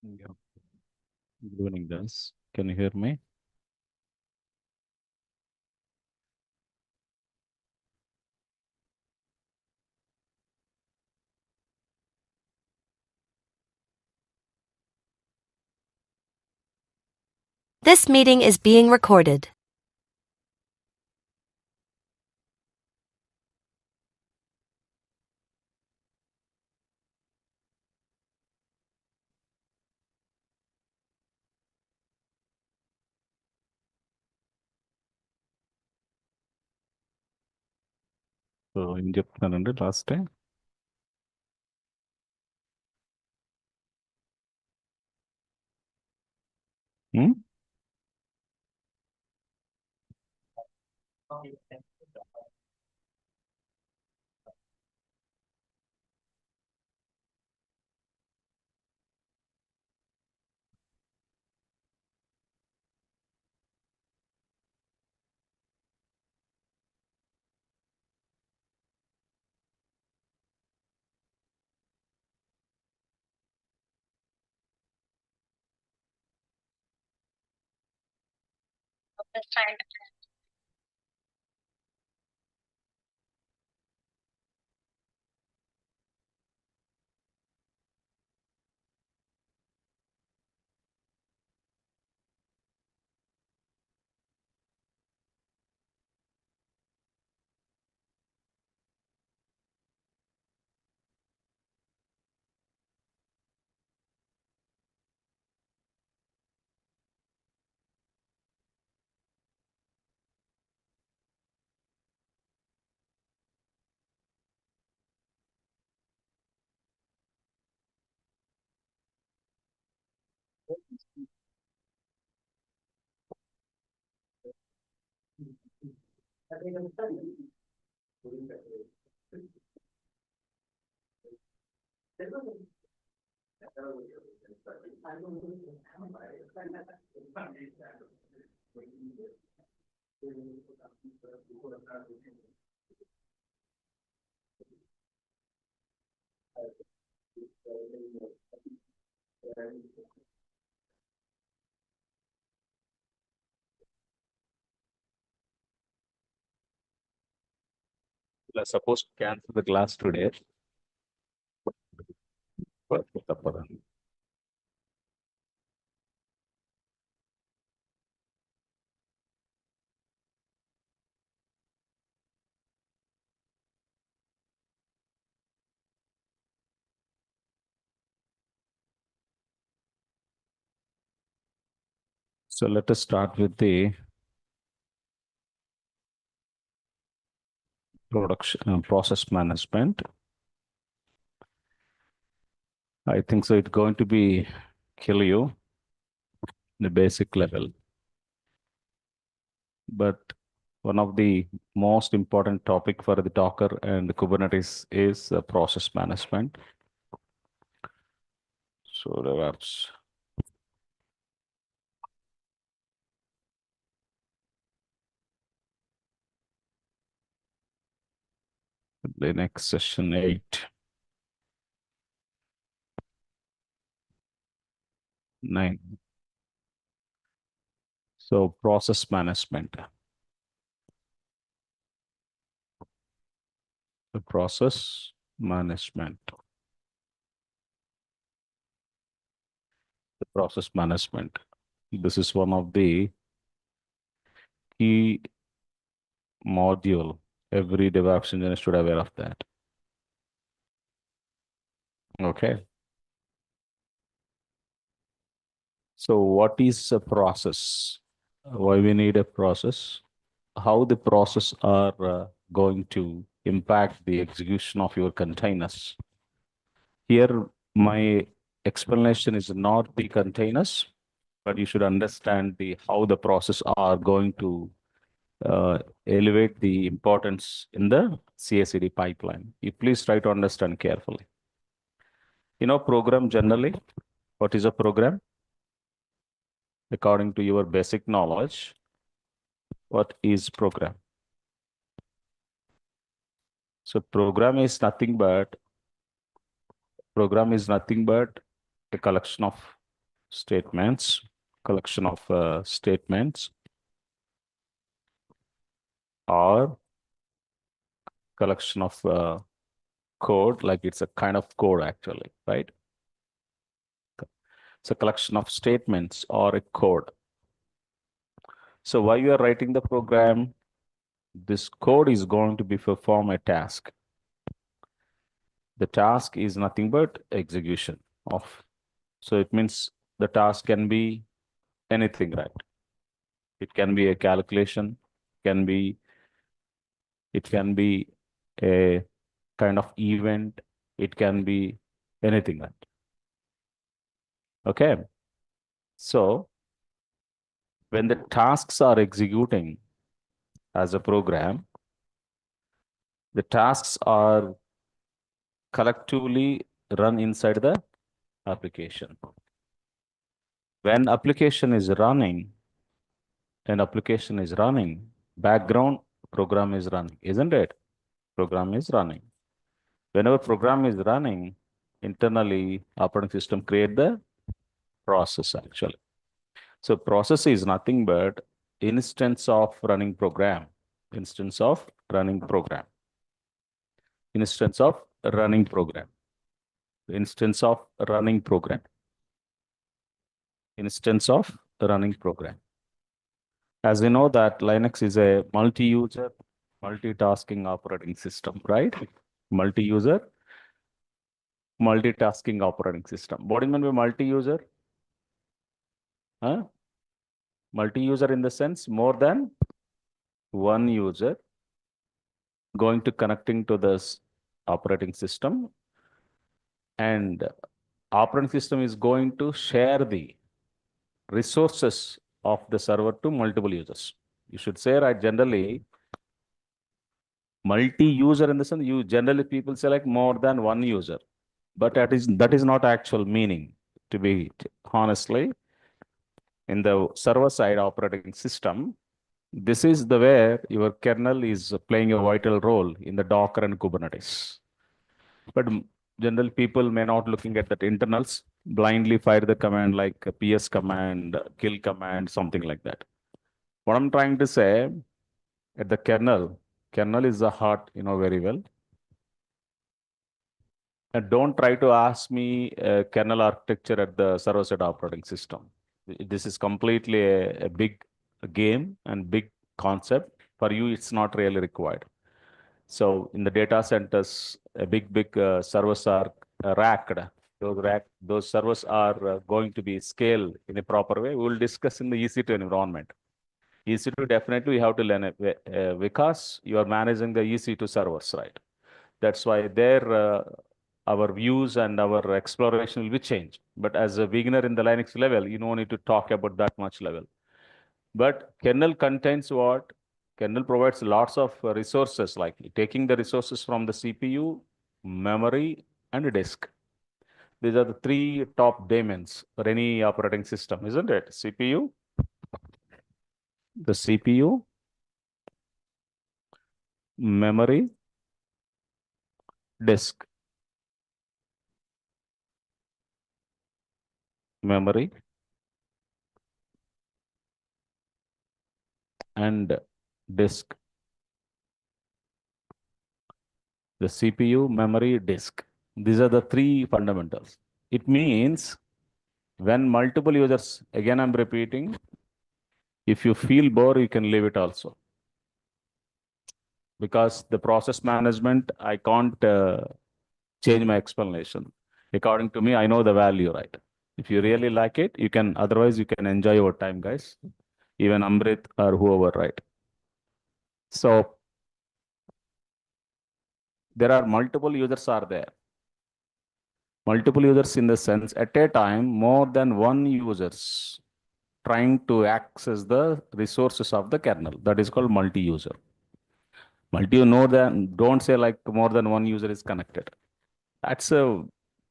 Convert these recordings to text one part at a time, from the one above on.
Yeah. Good evening, guys. Can you hear me? This meeting is being recorded. So ఏం చెప్తున్నానండి last time suppose cancel the class today తప్పదండి. So let us start with the production process management. I think so it's going to be kill you in the basic level. But one of the most important topic for the Docker and the Kubernetes is process management. So Devops. The next session 8. 9. So process management. The process management. The process management. This is one of the key module. Every DevOps engineer should be aware of that. Okay. So what is a process? Why we need a process? How the process are going to impact the execution of your containers? Here, my explanation is not the containers, but you should understand the how the process are going to elevate the importance in the CI/CD pipeline. You please try to understand carefully. You know, program generally, what is a program? According to your basic knowledge, what is program? So program is nothing but a collection of statements, collection of statements, or collection of code, like it's a kind of code actually, right? It's a collection of statements or a code. So while you are writing the program, this code is going to be perform a task. The task is nothing but execution of. So it means the task can be anything, right? It can be a calculation, can be it can be a kind of event, it can be anything, right? Okay. So when the tasks are executing as a program, the tasks are collectively run inside the application. When application is running, background program is running, isn't it? Program is running. Whenever program is running, internally operating system create the process actually. So process is nothing but instance of running program, instance of running program, instance of running program, instance of running program, instance of running program. As we know that Linux is a multi-user, multitasking operating system, right? Multi-user, multitasking operating system. What do you mean by multi-user? Huh? Multi-user in the sense more than one user going to connecting to this operating system, and operating system is going to share the resources of the server to multiple users. You should say, right, generally multi-user in the sense you generally people say like more than one user, but that is not actual meaning. To be honestly, in the server side operating system, this is the where your kernel is playing a vital role in the Docker and Kubernetes. But general people may not looking at that internals, blindly fire the command like a PS command, kill command, something like that. What I'm trying to say, at the kernel is the heart, very well. And don't try to ask me kernel architecture at the server-side operating system. This is completely a big game and big concept. For you, it's not really required. So in the data centers, a big servers are racked. Those servers are going to be scaled in a proper way. We will discuss in the EC2 environment. EC2 definitely we have to learn it because you are managing the EC2 servers, right? That's why there our views and our exploration will be changed. But as a beginner in the Linux level, you don't need to talk about that much level. But kernel contains what? Kernel provides lots of resources, like taking the resources from the CPU, memory, and disk. These are the three top daemons for any operating system, isn't it? CPU, the CPU, memory, disk, memory, and disk. The CPU, memory, disk. These are the three fundamentals. It means when multiple users, again I'm repeating, if you feel bored, you can leave it also. Because the process management, I can't change my explanation. According to me, I know the value, right? If you really like it, you can, otherwise you can enjoy your time, guys. Even Amrit or whoever, right? So there are multiple users are there. Multiple users in the sense at a time, more than one users trying to access the resources of the kernel. That is called multi-user. Multi, don't say like more than one user is connected. That's a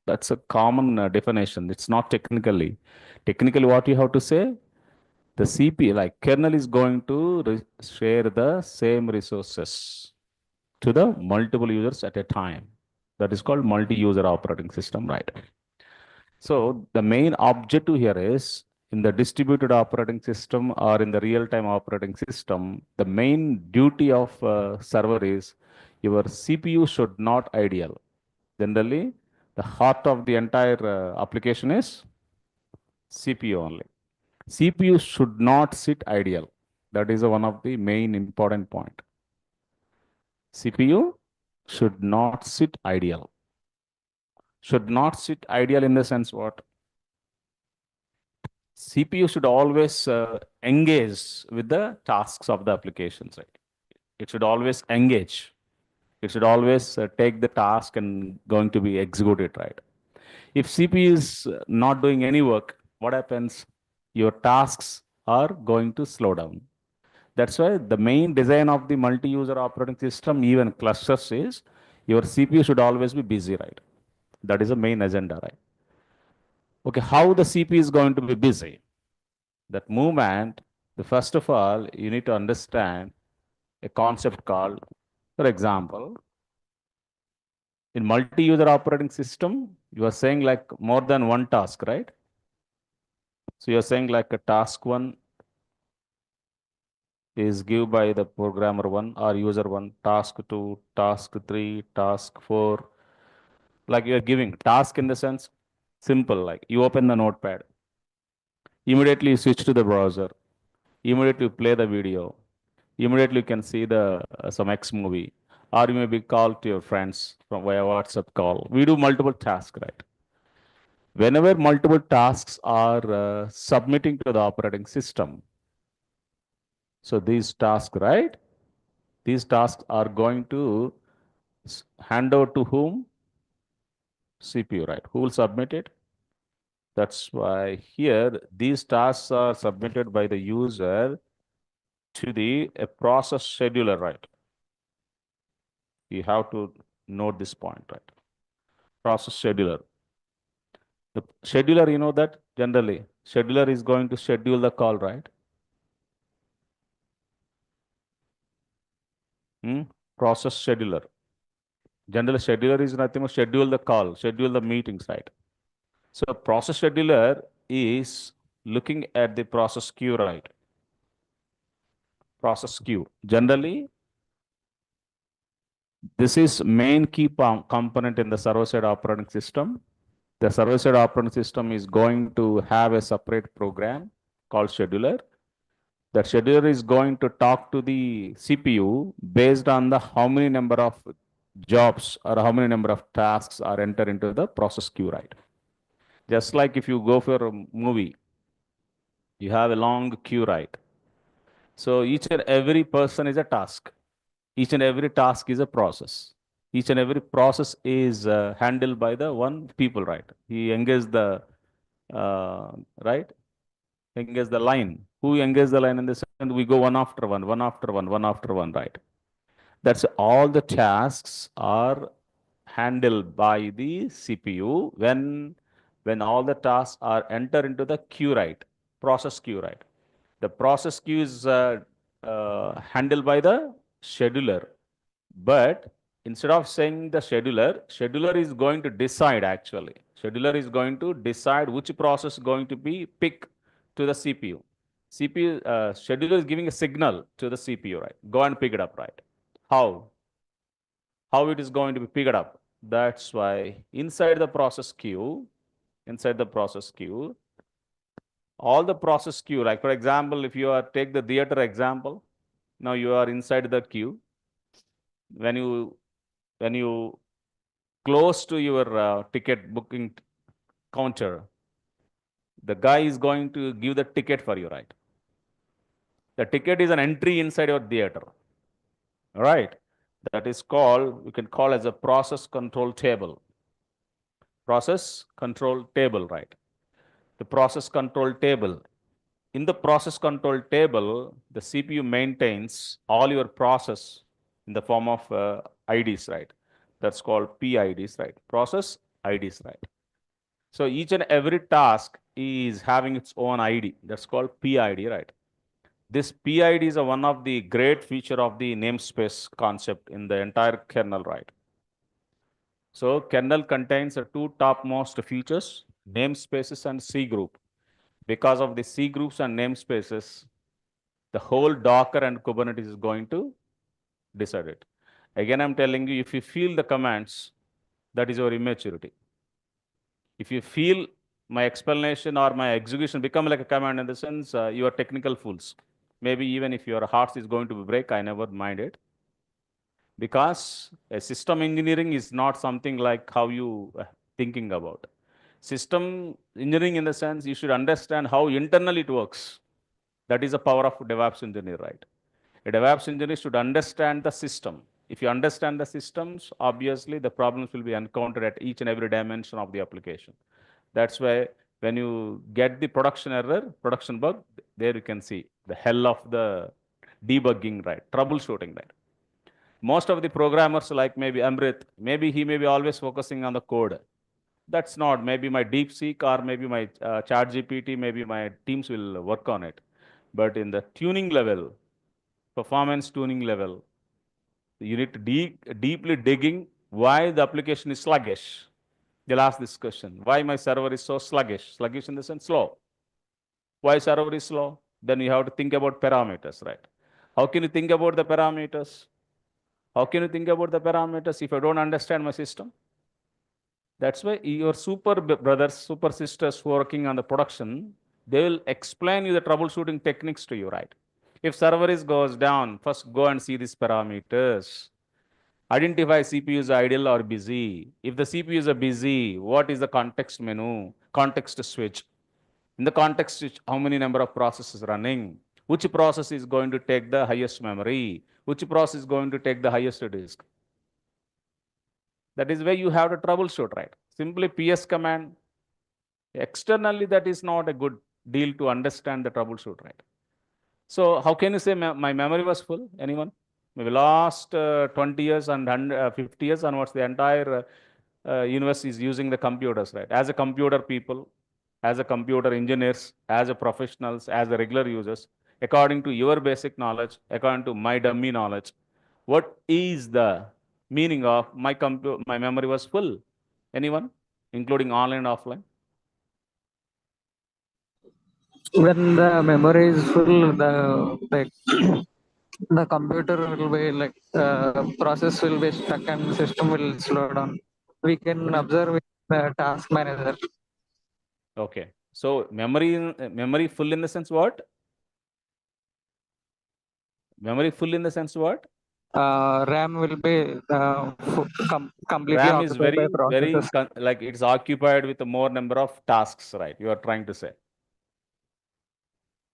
that's a common definition. It's not technically. Technically, what you have to say, the CP, like kernel is going to share the same resources to the multiple users at a time. That is called multi-user operating system, right? So the main objective here is in the distributed operating system or in the real-time operating system, the main duty of server is your CPU should not idle. Generally, the heart of the entire application is CPU only. CPU should not sit idle. That is one of the main important point. CPU should not sit idle. Should not sit idle in the sense what? CPU should always engage with the tasks of the applications, right? It should always engage. It should always take the task and going to be executed, right? If CPU is not doing any work, what happens? Your tasks are going to slow down. That's why the main design of the multi-user operating system, even clusters, is your CPU should always be busy, right? That is the main agenda, right? Okay, how the CPU is going to be busy? That movement, the first of all, you need to understand a concept called, for example, in multi-user operating system, you are saying like more than one task, right? So you're saying like a task one is given by the programmer one or user one, task two, task three, task four. Like you're giving task in the sense simple, like you open the notepad, immediately you switch to the browser, immediately you play the video, immediately you can see the some X movie, or you may be called to your friends from via WhatsApp call. We do multiple tasks, right? Whenever multiple tasks are submitting to the operating system, so these tasks, right? These tasks are going to hand over to whom? CPU, right? Who will submit it? That's why here these tasks are submitted by the user to the a process scheduler, right? You have to note this point, right? Process scheduler. The scheduler, you know that generally scheduler is going to schedule the call, right? Hmm? Process scheduler. Generally, scheduler is nothing but schedule the call, schedule the meetings, right? So process scheduler is looking at the process queue, right? Process queue. Generally, this is main key component in the server-side operating system. The server-side operating system is going to have a separate program called scheduler. That scheduler is going to talk to the CPU based on the how many number of jobs or how many number of tasks are entered into the process queue, right? Just like if you go for a movie, you have a long queue, right? So each and every person is a task. Each and every task is a process. Each and every process is handled by the one people, right? He engages the uh, right, engage the line. Who engage the line in the sense we go one after one, one after one, one after one, right? That's all the tasks are handled by the CPU when all the tasks are enter into the queue, right? Process queue, right? The process queue is handled by the scheduler. But instead of saying the scheduler, scheduler is going to decide actually. Scheduler is going to decide which process is going to be picked to the CPU. CPU scheduler is giving a signal to the CPU, right? Go and pick it up, right? How? How it is going to be picked up? That's why inside the process queue, all the process queue, like for example, if you are take the theater example, now you are inside the queue. When you close to your ticket booking counter, the guy is going to give the ticket for you, right? The ticket is an entry inside your theater. All right. That is called, we can call as a process control table. Process control table, right? The process control table. In the process control table, the CPU maintains all your process in the form of IDs, right? That's called PIDs, right? Process IDs, right? So each and every task is having its own ID. That's called PID, right? This PID is one of the great feature of the namespace concept in the entire kernel, right? So kernel contains the two topmost features. namespaces and C group. Because of the C groups and namespaces, the whole Docker and Kubernetes is going to decide it. Again, I'm telling you, if you feel the commands, that is your immaturity. If you feel my explanation or my execution become like a command in the sense, you are technical fools. Maybe even if your heart is going to break, I never mind it. Because a system engineering is not something like how you thinking about. System engineering in the sense you should understand how internally it works. That is the power of DevOps engineer, right? A DevOps engineer should understand the system. If you understand the systems, obviously the problems will be encountered at each and every dimension of the application. That's why when you get the production error, production bug, there you can see the hell of the debugging, right? Troubleshooting, right? Most of the programmers like maybe Amrit, maybe he may be always focusing on the code. That's not, maybe my DeepSeek or maybe my ChatGPT, maybe my teams will work on it. But in the tuning level, performance tuning level, you need to deeply digging why the application is sluggish. They'll ask this question, why my server is so sluggish? Sluggish in the sense slow. Why server is slow? Then you have to think about parameters, right? How can you think about the parameters? How can you think about the parameters if I don't understand my system? That's why your super brothers, super sisters who are working on the production, they will explain you the troubleshooting techniques to you, right? If server is goes down, first go and see these parameters. Identify CPU is idle or busy. If the CPU is busy, what is the context menu? Context switch. In the context switch, how many number of processes running? Which process is going to take the highest memory? Which process is going to take the highest disk? That is where you have to troubleshoot, right? Simply PS command. Externally, that is not a good deal to understand the troubleshoot, right? So how can you say my memory was full? Anyone? Maybe last 20 years and 50 years onwards, the entire universe is using the computers, right? As a computer people, as a computer engineers, as a professionals, as a regular users, according to your basic knowledge, according to my dummy knowledge, what is the meaning of my memory was full? Anyone, including online and offline? When the memory is full, the like the computer will be like process will be stuck and system will slow down. We can What is observe with the task manager. okay? So memory full in the sense what? Memory full in the sense what? RAM will be completely RAM is occupied by very processes. like it's occupied with a more number of tasks, right? You are trying to say,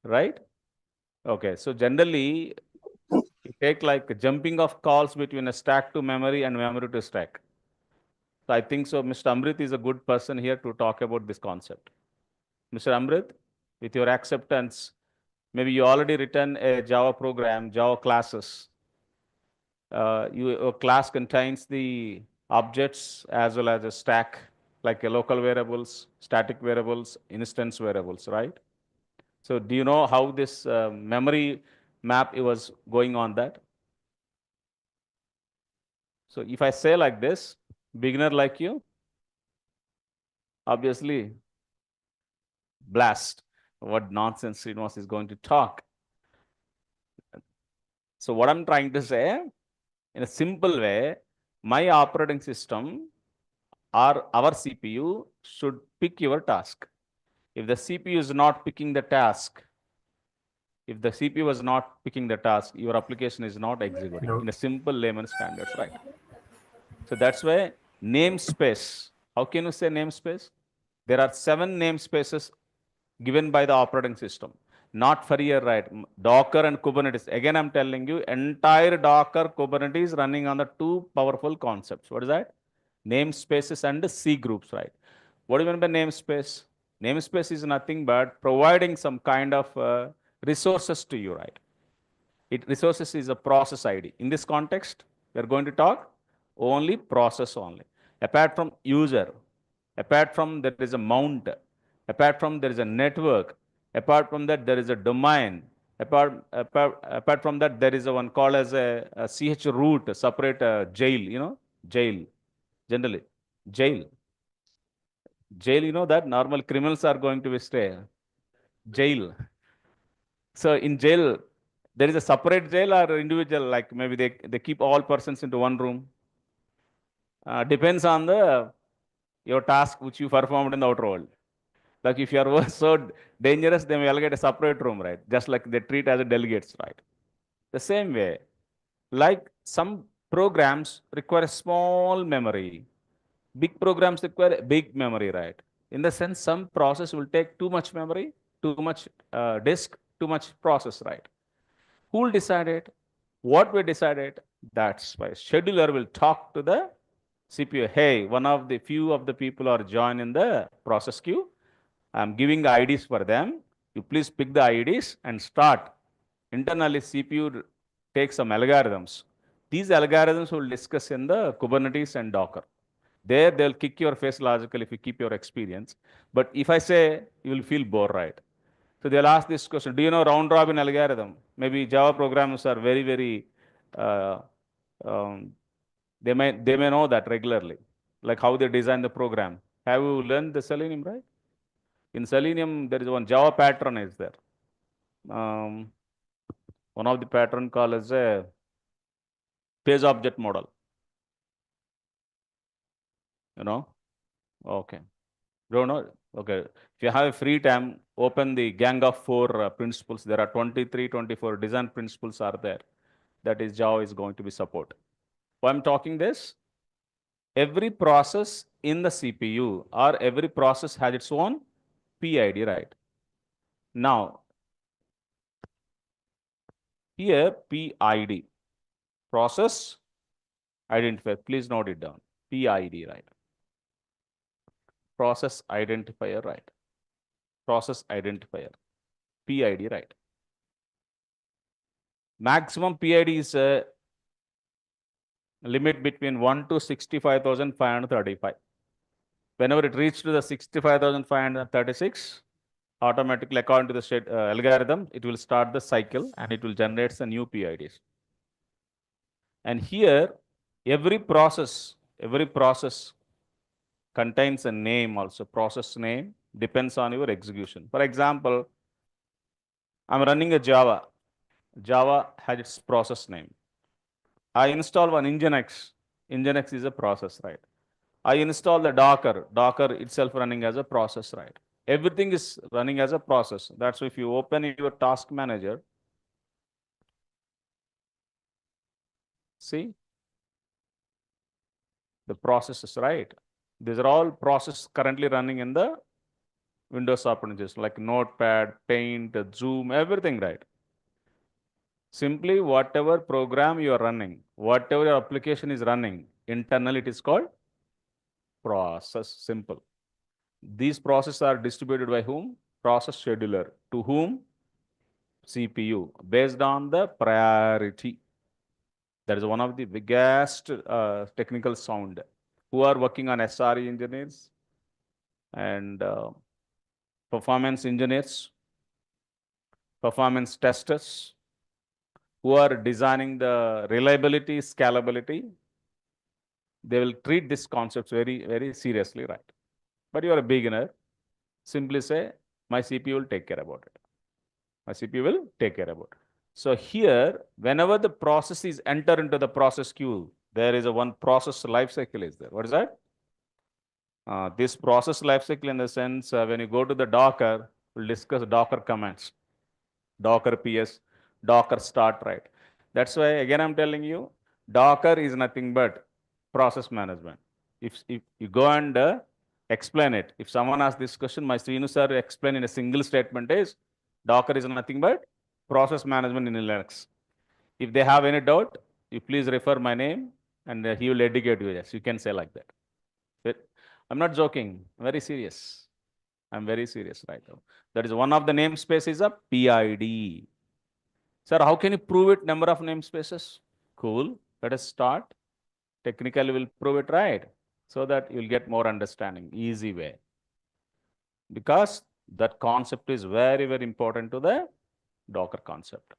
right? Okay. So generally, you take like jumping of calls between a stack to memory and memory to stack. So I think so. Mr. Amrit is a good person here to talk about this concept. Mr. Amrit, with your acceptance, maybe you already written a Java program, Java classes. Your class contains the objects as well as a stack, like a local variables, static variables, instance variables, right? So do you know how this memory map it was going on that? So if I say like this, beginner like you, obviously blast. What nonsense Srinivas is going to talk. So what I'm trying to say, in a simple way, my operating system or our CPU should pick your task. If the CPU is not picking the task, if the CPU was not picking the task, your application is not executing Hello. in a simple layman standards, right? So that's why namespace. How can you say namespace? There are 7 namespaces given by the operating system. Not for your right. Docker and Kubernetes. Again, I'm telling you, entire Docker Kubernetes running on the 2 powerful concepts. What is that? Namespaces and C groups, right? What do you mean by namespace? Namespace is nothing but providing some kind of resources to you, right? Resources is a process ID. In this context, we are going to talk only process only. Apart from user, apart from there is a mount, apart from there is a network, apart from that there is a domain, apart from that there is a one called as a ch root, a separate jail, jail, generally, jail. Jail, you know that normal criminals are going to stay. Jail. So in jail, there is a separate jail or individual, like maybe they keep all persons into one room. Depends on the your task which you performed in the outer world. Like if you are so dangerous, they will get a separate room, right? Just like they treat as a delegates, right? The same way, like some programs require a small memory, big programs require a big memory, right? In the sense, some process will take too much memory, too much disk, too much process, right? Who will decide it? What we decided? That's why scheduler will talk to the CPU. Hey, one of the few of the people are joining the process queue. I'm giving the IDs for them. You please pick the IDs and start. Internally, CPU takes some algorithms. These algorithms will discuss in the Kubernetes and Docker. There, they'll kick your face logical if you keep your experience. But if I say, you will feel bored, right? So they'll ask this question, do you know round robin algorithm? Maybe Java programmers are very, very, uh, um, they may know that regularly, like how they design the program. Have you learned the Selenium, right? In Selenium, there is one Java pattern is there. Um, one of the pattern called as a page object model, you know? Okay. Don't know? Okay. If you have a free time, open the gang of four principles. There are 23, 24 design principles are there. That is Java is going to be support. Why I'm talking this? Every process in the CPU or every process has its own PID, right? Now, here PID, process identifier, please note it down. PID, right? Process identifier, right? Process identifier, PID, right? Maximum PID is a limit between 1 to 65,535. Whenever it reaches to the 65,536, automatically according to the state, algorithm, it will start the cycle and it will generate the new PIDs. And here, every process contains a name also, process name depends on your execution. For example, I'm running a Java. Java has its process name. I install one Nginx. Nginx is a process, right? I install the Docker. Docker itself running as a process, right? Everything is running as a process. That's why if you open your task manager, see the processes, right? These are all processes currently running in the Windows operating system, like Notepad, Paint, Zoom, everything, right? Simply whatever program you are running, whatever your application is running, internally it is called process. Simple. These processes are distributed by whom? Process scheduler. To whom? CPU. Based on the priority. That is one of the biggest technical sound. Who are working on SRE engineers and performance engineers, performance testers, who are designing the reliability, scalability, they will treat these concepts very, very seriously, right? But you are a beginner, simply say, my CPU will take care about it. My CPU will take care about it. So here, whenever the process is enter into the process queue, there is a one process life cycle is there. What is that? This process life cycle in the sense, when you go to the Docker, we'll discuss Docker commands, Docker PS, Docker start, right? That's why, again, I'm telling you, Docker is nothing but process management. If you go and explain it, if someone asks this question, my Srinu sir explain in a single statement is, Docker is nothing but process management in Linux. If they have any doubt, you please refer my name and he will educate you. Yes, you can say like that. I'm not joking, I'm very serious. I'm very serious right now. That is one of the namespace is a PID. Sir, how can you prove it? Number of namespaces? Cool. Let us start. Technically, we'll prove it right so that you'll get more understanding. Easy way. Because that concept is very, very important to the Docker concept.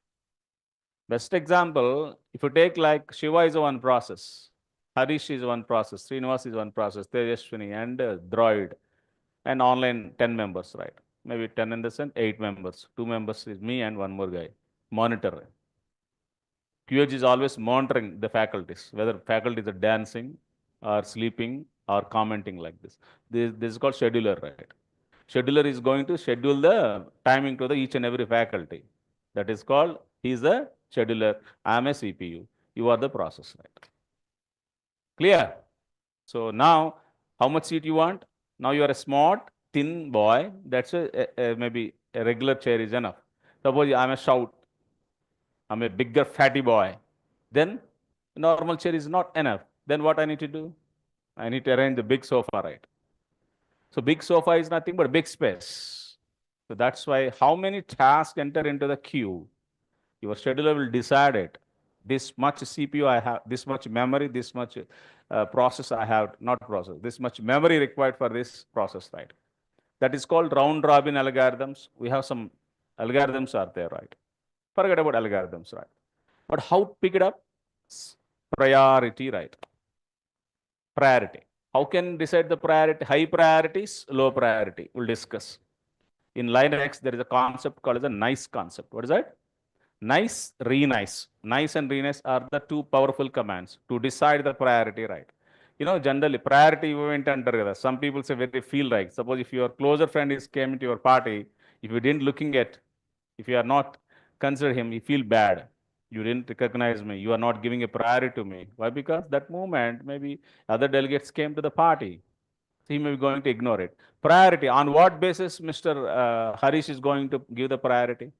Best example, if you take like Shiva is one process, Harish is one process, Srinivas is one process, Tejaswini and Droid. and online 10 members, right? Maybe 10 in the sense 8 members. 2 members is me and one more guy. Monitor. QH is always monitoring the faculties, whether faculties are dancing or sleeping or commenting like this. This is called scheduler, right? Scheduler is going to schedule the timing to the each and every faculty. That is called, he is the scheduler. I am a CPU. You are the process, right? Clear? So now, how much seat you want? Now you are a smart, thin boy. That's maybe a regular chair is enough. Suppose I am a shout. I'm a bigger fatty boy. Then normal chair is not enough. Then what I need to do? I need to arrange the big sofa, right? So big sofa is nothing but big space. So that's why how many tasks enter into the queue, your scheduler will decide it. This much CPU I have, this much memory, this much process I have, not process, this much memory required for this process, right? That is called round robin algorithms. We have some algorithms are there, right? Forget about algorithms, right? But how to pick it up? Priority, right? Priority. How can decide the priority? High priorities, low priority. We'll discuss. In Linux, there is a concept called as a nice concept. What is that? Nice, re-nice. Nice and re-nice are the two powerful commands to decide the priority, right? You know, generally, priority event under some people say very feel right. Suppose if your closer friend is came into your party, if you didn't looking at, if you are not consider him, you feel bad. You didn't recognize me. You are not giving a priority to me. Why? Because that moment, maybe other delegates came to the party. So he may be going to ignore it. Priority. On what basis Mr. Harish is going to give the priority?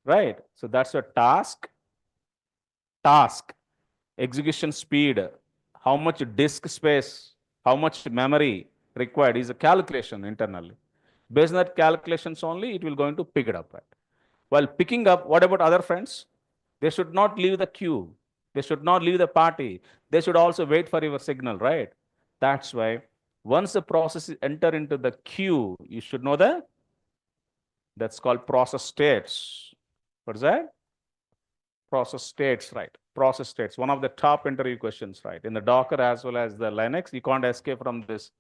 Right. So that's a task, execution speed, how much disk space, how much memory required is a calculation internally. Based on that calculations only, it will going to pick it up, right? While picking up, what about other friends? They should not leave the queue. They should not leave the party. They should also wait for your signal, right? That's why once the process is enter into the queue, you should know that. That's called process states. What is that? Process states, right? Process states, one of the top interview questions, right? In the Docker as well as the Linux, you can't escape from this.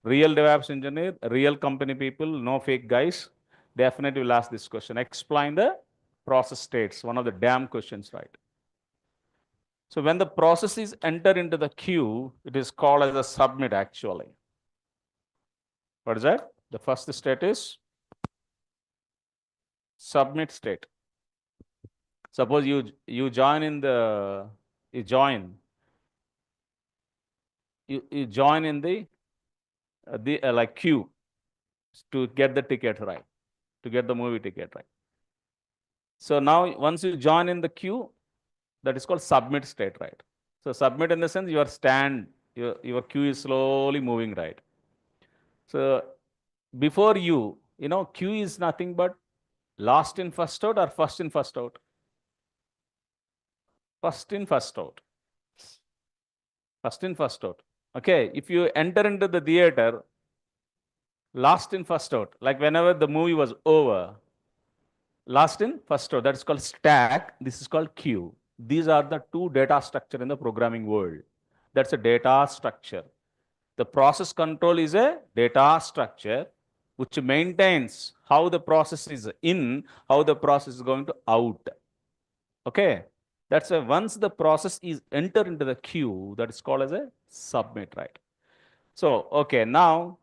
Real DevOps engineer, real company people, no fake guys, definitely will ask this question. Explain the process states, one of the damn questions, right? So when the process is enter into the queue, it is called as a submit actually. What is that? The first state is submit state. Suppose you join in the, you join in the like queue to get the ticket, right? To get the movie ticket, right? So now once you join in the queue, that is called submit state, right? So submit in the sense your queue is slowly moving, right? So before you know, queue is nothing but last in, first out or first in, first out? First in, first out. First in, first out. Okay, if you enter into the theater, last in, first out, like whenever the movie was over, last in, first out, that's called stack. This is called queue. These are the two data structure in the programming world. That's a data structure. The process control is a data structure which maintains how the process is in, how the process is going to out. Okay. That's why once the process is enter into the queue, that is called as a submit, right? So, okay, now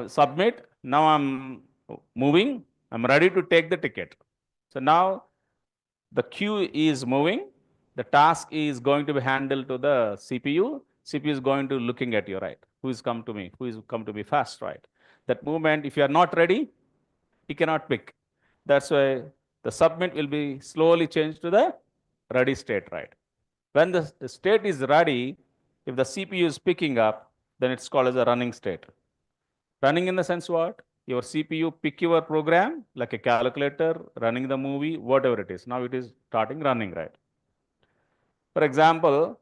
submit. Now I'm moving. I'm ready to take the ticket. So now the queue is moving. The task is going to be handled to the CPU. CPU is going to looking at you, right? Who is come to me? Who is come to me fast, right? That movement, if you are not ready, you cannot pick. That's why the submit will be slowly changed to the ready state, right? When the state is ready, if the CPU is picking up, then it's called as a running state. Running in the sense what? Your CPU pick your program like a calculator, running the movie, whatever it is. Now it is starting running, right? For example,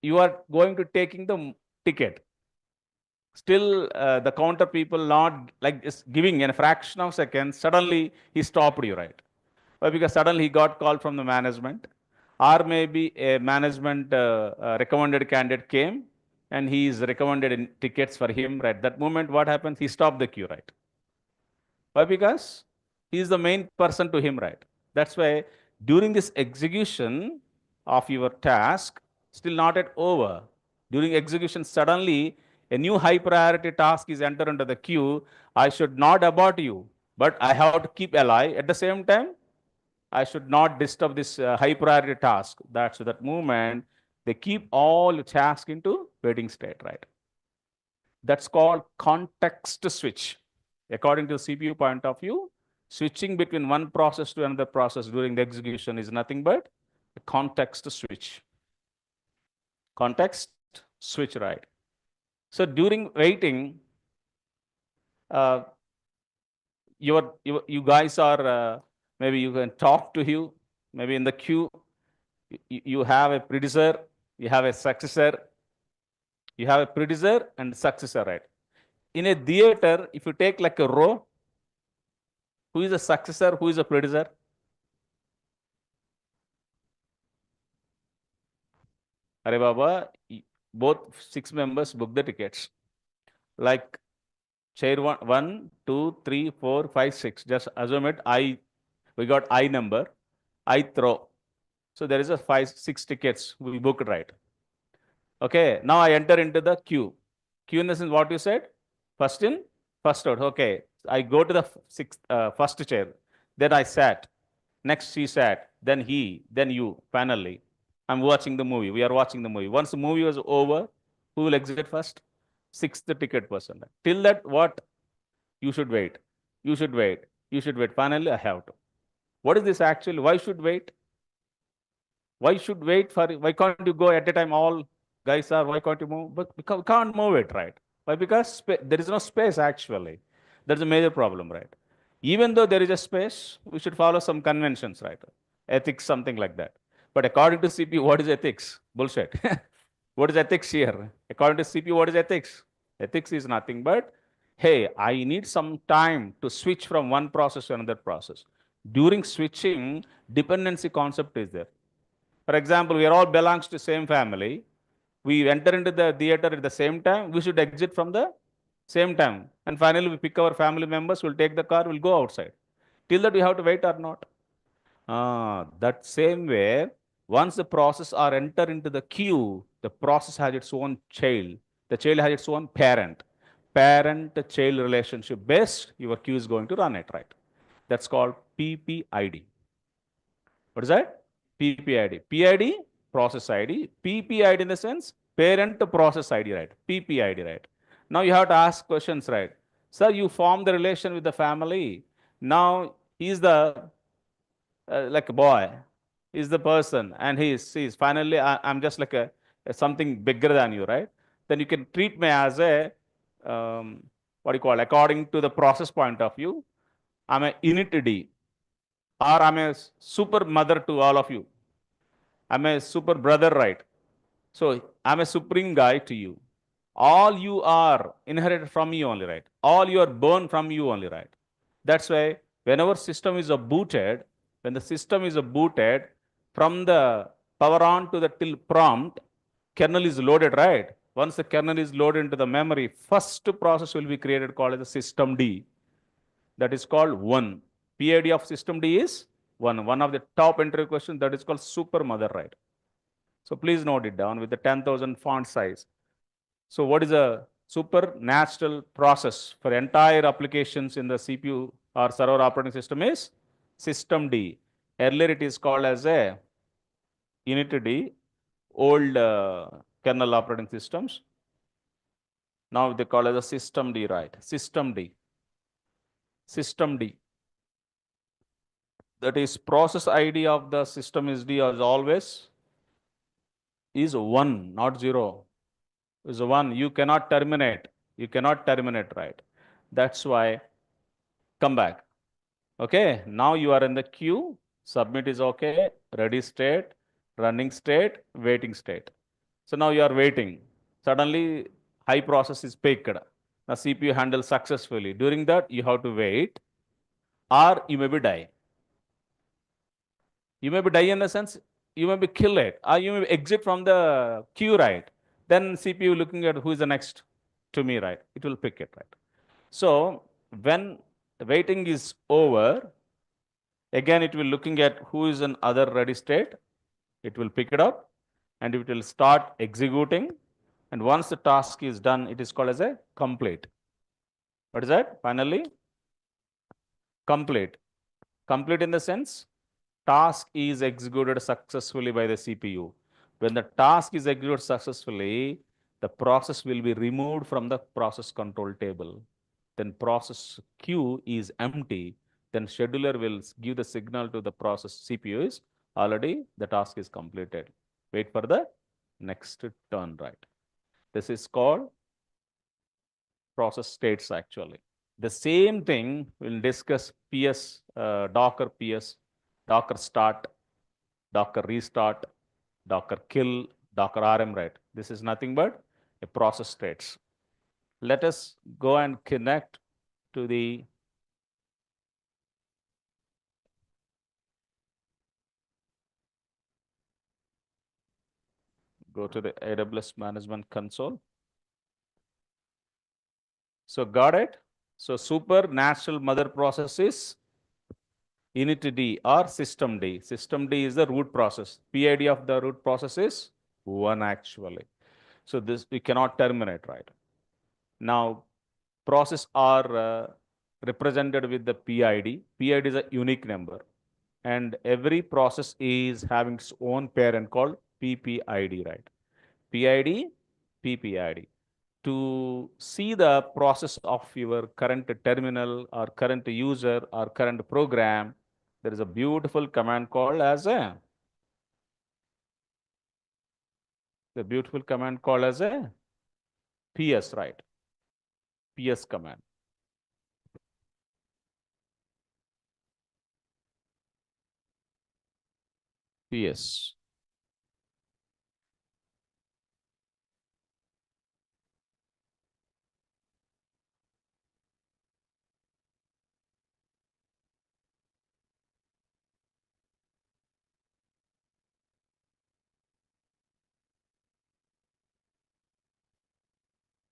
you are going to taking the ticket. Still, the counter people not like just giving in a fraction of seconds. Suddenly he stopped you, right? Well, because suddenly he got called from the management, or maybe a management recommended candidate came, and he is recommended in tickets for him, right? That moment, what happens? He stopped the queue, right? Why? Because he is the main person to him, right? That's why during this execution of your task, still not yet over. During execution, suddenly a new high priority task is entered into the queue. I should not abort you, but I have to keep alive. At the same time, I should not disturb this high priority task. That's that movement. They keep all tasks into waiting state, right? That's called context switch. According to CPU point of view, switching between one process to another process during the execution is nothing but a context switch. Context switch, right? So during waiting, uh, you guys are maybe you can talk to you. Maybe in the queue, you have a predecessor, you have a successor, you have a predecessor and successor, right? In a theater, if you take like a row, who is a successor, who is a predecessor? Are Baba, both 6 members book the tickets. Like chair one, 2, 3, 4, 5, 6. Just assume it. We got I number. I throw. So there is a 5, 6 tickets we booked, right? Okay. Now I enter into the queue. Queue in the sense what you said? First in, first out. Okay. I go to the first chair. Then I sat. Next she sat. Then he. Then you. Finally. I'm watching the movie. We are watching the movie. Once the movie was over, who will exit first? Sixth ticket person. Till that, what? You should wait. You should wait. You should wait. Finally, I have to. What is this actually? Why should wait? Why should wait for? Why can't you go at a time? All guys are. Why can't you move? But we can't move it, right? Why? Because there is no space actually. That's a major problem, right? Even though there is a space, we should follow some conventions, right? Ethics, something like that. But according to CPU, what is ethics? Bullshit. What is ethics here? According to CPU, what is ethics? Ethics is nothing but, hey, I need some time to switch from one process to another process. During switching, dependency concept is there. For example, we are all belongs to same family. We enter into the theater at the same time. We should exit from the same time. And finally, we pick our family members. We'll take the car. We'll go outside. Till that, we have to wait or not. That same way, once the process are enter into the queue, the process has its own child. The child has its own parent. Parent-child relationship based, your queue is going to run it, right? That's called PPID. What is that? PPID. PID, process ID. PPID in the sense, parent process ID, right? PPID, right? Now you have to ask questions, right? Sir, you form the relation with the family. Now he is the like a boy, is the person, and he's finally, I'm just like a something bigger than you, right? Then you can treat me as a what do you call, according to the process point of view, I'm a unit D, or I'm a super mother to all of you. I'm a super brother, right? So I'm a supreme guy to you. All you are inherited from me only, right? All you are born from you only, right? That's why whenever system is booted, when the system is booted from the power on to the till prompt, kernel is loaded, right? Once the kernel is loaded into the memory, first process will be created called as the system D. That is called 1. PID of system D is 1. One of the top entry questions that is called super mother, right? So please note it down with the 10,000 font size. So what is a supernatural process for entire applications in the CPU or server operating system is system D. Earlier it is called as a unit D, old kernel operating systems. Now they call it a system D, right? System D. System D. That is process ID of the system is D as always is 1, not 0. Is 1. You cannot terminate. You cannot terminate, right? That's why come back. Okay, now you are in the queue. Submit is okay. Ready state, running state, waiting state. So now you are waiting. Suddenly, high process is picked. The CPU handles successfully. During that, you have to wait, or you may be die. You may be die in the sense you may be killed, or you may exit from the queue, right? then CPU looking at who is the next to me, right? It will pick it, right? So when waiting is over, again it will looking at who is in other ready state. It will pick it up and it will start executing. And once the task is done, it is called as a complete. What is that? Finally, complete. Complete in the sense task is executed successfully by the CPU. When the task is executed successfully, the process will be removed from the process control table. Then process queue is empty. Then scheduler will give the signal to the process CPU is already the task is completed. Wait for the next turn, right? This is called process states actually. The same thing we'll discuss PS, Docker PS, Docker start, Docker restart, Docker kill, Docker RM, right? This is nothing but a process states. Let us go and connect to the go to the AWS management console. So got it? So supernatural mother process is initd or systemd. Systemd is the root process. PID of the root process is 1 actually. So this we cannot terminate, right? Now process are represented with the PID. PID is a unique number. And every process is having its own parent called PPID, right? PID, PPID. To see the process of your current terminal or current user or current program, there is a beautiful command called as a PS, right? PS command. PS.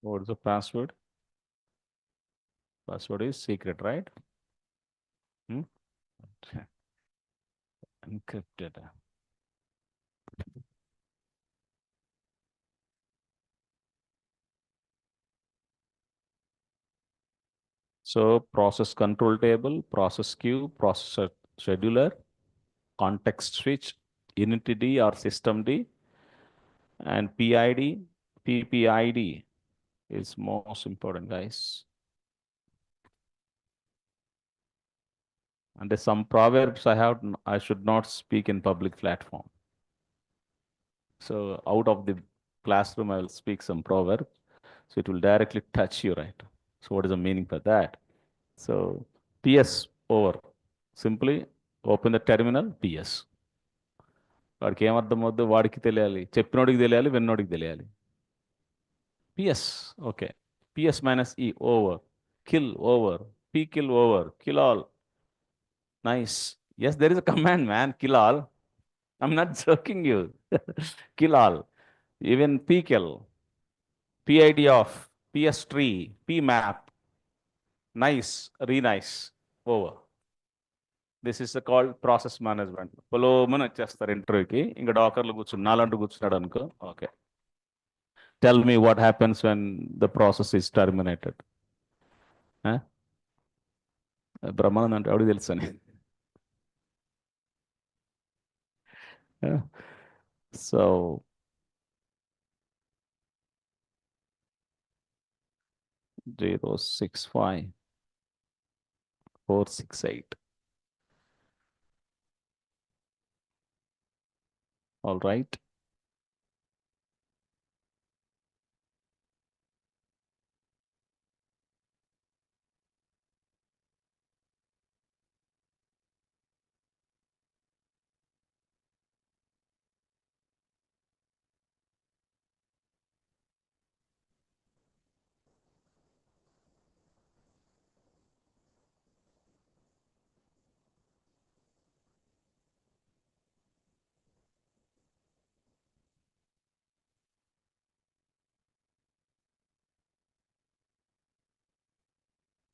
What is the password? Password is secret, right? Hmm? Encrypted. So process control table, process queue, process scheduler, context switch, initd or systemd, and PID, PPID is most important, guys. And there's some proverbs I should not speak in public platform. So out of the classroom, I will speak some proverb. So it will directly touch you, right? So what is the meaning for that? So PS over. Simply open the terminal, PS. వాడికి ఏమర్థమవుద్దో వాడికి తెలియాలి, చెప్పినోడికి తెలియాలి, విన్నోడికి తెలియాలి. PS, okay. PS minus E over. Kill over. P kill over. Kill all. Nice. Yes, there is a command, man. Kill all. I'm not joking you. Kill all. Even P kill. PID off. PS tree. P map. Nice. Re nice. Over. This is called process management. పొలోమని వచ్చేస్తారు ఇంటర్వ్యూకి, ఇంకా డాకర్లు కూర్చుని నాలంటూ కూర్చున్నాడు అనుకో, okay, tell me what happens when the process is terminated. Brahmanand అంటే ఎవరికి తెలుసు అని. So 065468. All right.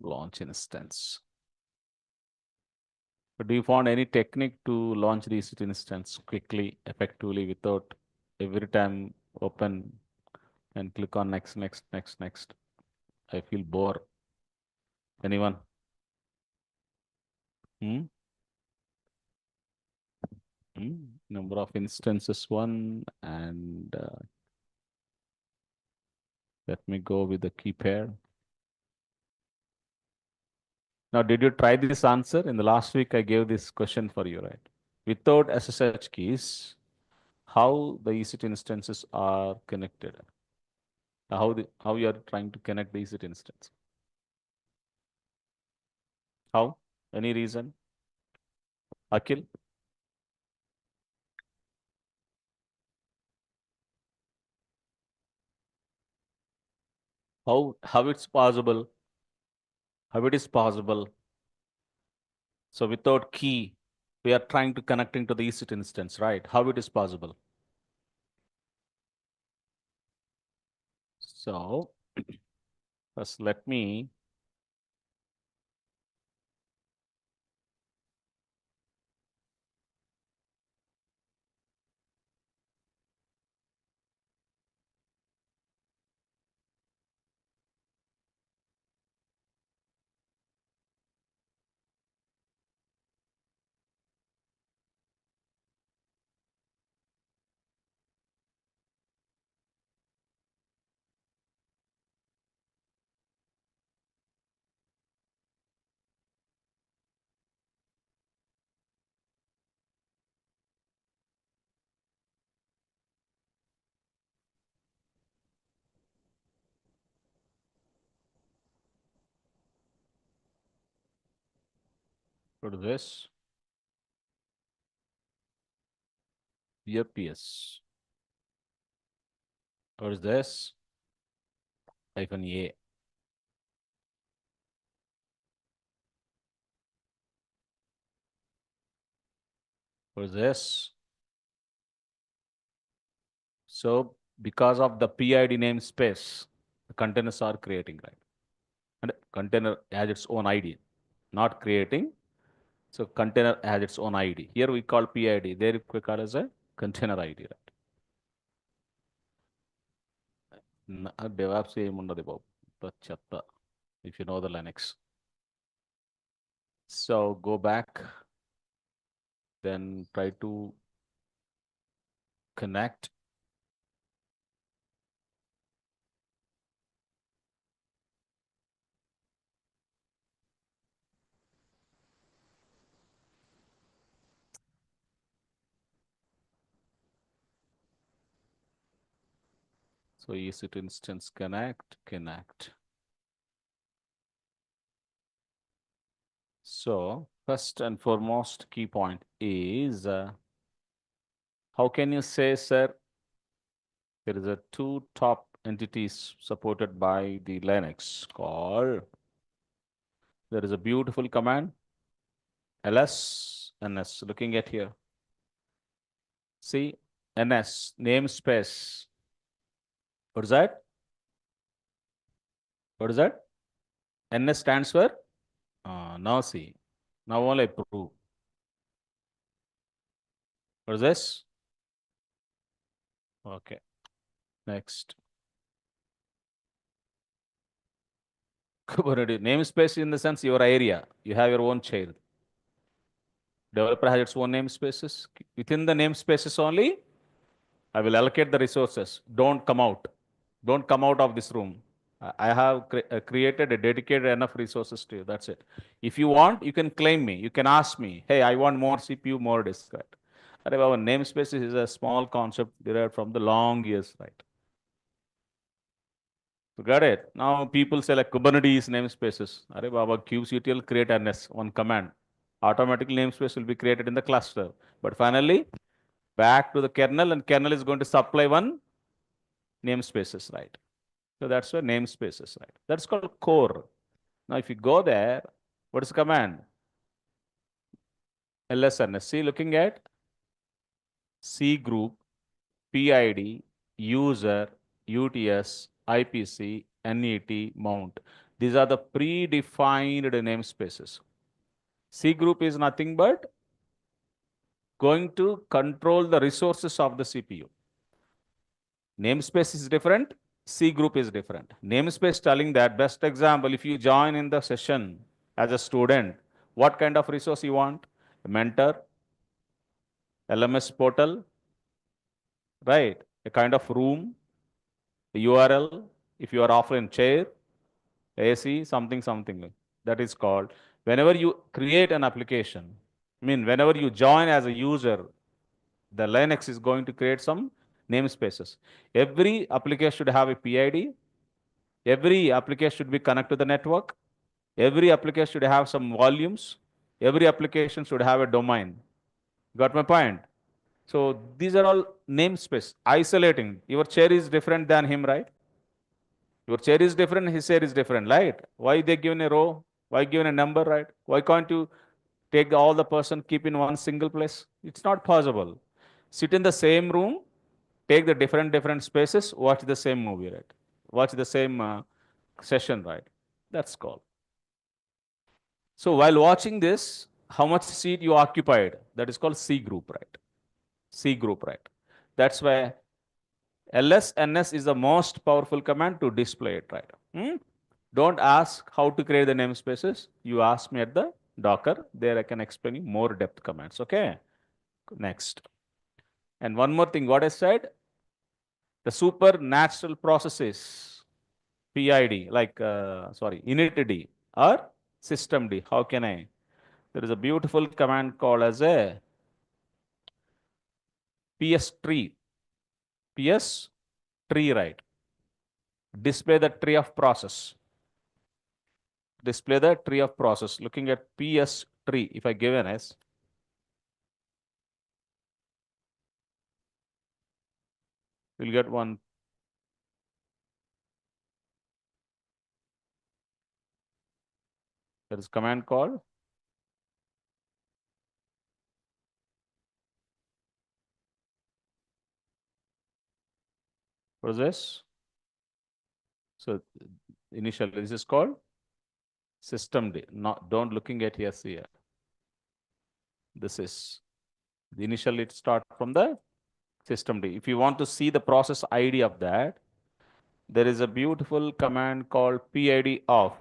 launch instance. But do you find any technique to launch the EC2 instance quickly, effectively, without every time open and click on next, next, next, next? I feel bored. Anyone? Hmm? Number of instances one, and let me go with the key pair. Now, did you try this answer? In the last week, I gave this question for you, right? Without SSH keys, how the EC2 instances are connected? How you are trying to connect the EC2 instance? How? Any reason? Akhil? How it's possible? How it is possible? So without key, we are trying to connecting to the EC2 instance, right? How it is possible? So first let me go to this. EPS. What is this? -A. What is this? So because of the PID namespace, the containers are creating, right? And container has its own ID, not creating. So container has its own ID. Here we call PID. There we call as a container ID, right? Devops ఏముండదు బాబు చెత్త if you know the Linux. So go back, then try to connect. So EC2 instance connect. So first and foremost key point is how can you say, sir, there is a two top entities supported by the Linux called, there is a beautiful command, ls, ns, looking at here. See, ns, namespace. What is that? What is that? ns stands for, now see, now only I prove. What is this? Okay, next. Kubernetes namespace in the sense your area, you have your own child. Developer has its own namespaces. Within the namespaces only, I will allocate the resources. Don't come out. Don't come out of this room. I have created a dedicated enough resources to you. That's it. If you want, you can claim me. You can ask me, hey, I want more CPU, more disk. Right? Our namespace is a small concept derived from the long years, right? You got it? Now people say like Kubernetes namespaces. Are Baba kubectl create ns, one command. Automatic namespace will be created in the cluster. But finally, back to the kernel, and kernel is going to supply one namespaces, right? So that's why namespaces, right? That's called core. Now, if you go there, what is the command? lsns. See, looking at C group, PID, user, UTS, IPC, NET, mount. These are the predefined namespaces. C group is nothing but going to control the resources of the CPU. Namespace is different, C group is different. Namespace telling that, best example, if you join in the session as a student, what kind of resource you want? A mentor, LMS portal, right? A kind of room, a URL, if you are offline chair, AC, something, something. That is called, whenever you create an application, I mean, whenever you join as a user, the Linux is going to create some namespaces. Every application should have a PID. Every application should be connected to the network. Every application should have some volumes. Every application should have a domain. Got my point? So these are all namespace, isolating. Your chair is different than him, right? Your chair is different, his chair is different, right? Why they given a row? Why given a number, right? Why can't you take all the person, keep in one single place? It's not possible. Sit in the same room, take the different spaces, watch the same movie, right? Watch the same session, right? That's called. So while watching this, how much seat you occupied? That is called C group, right? C group, right? That's why ls-ns is the most powerful command to display it, right? Don't ask how to create the namespaces. You ask me at the Docker. There I can explain you more depth commands. Okay. Next. And one more thing, what I said, the supernatural processes, PID, like, initd or systemd. How can I? There is a beautiful command called as a PS tree. PS tree, right? Display the tree of process. Display the tree of process. Looking at PS tree, if I give an S, we'll get one. There is command called process. So initially this is called systemd. Not don't looking at here. This is the initially it start from the systemd. If you want to see the process ID of that, there is a beautiful command called PID off.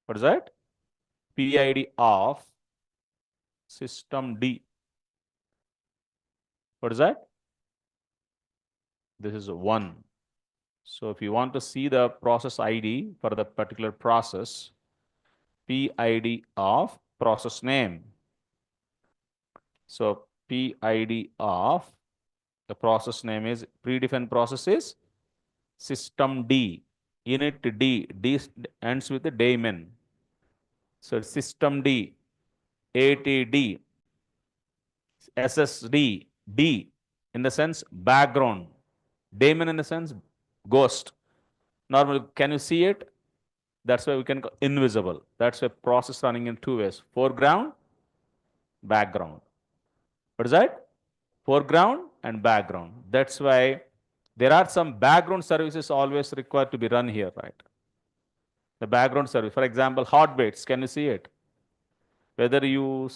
What is that? PID off systemd. What is that? This is 1. So if you want to see the process ID for the particular process, PID of process name. So PID of the process name is predefined process is systemd. Init D. D ends with the daemon. So systemd, ATD, SSD, D in the sense background, daemon in the sense ghost. Normally, can you see it? That's why we can go invisible. That's a process running in 2 ways: foreground, background. What is that? Foreground and background. That's why there are some background services always required to be run here, right? The background service, for example, heartbeats. Can you see it? Whether you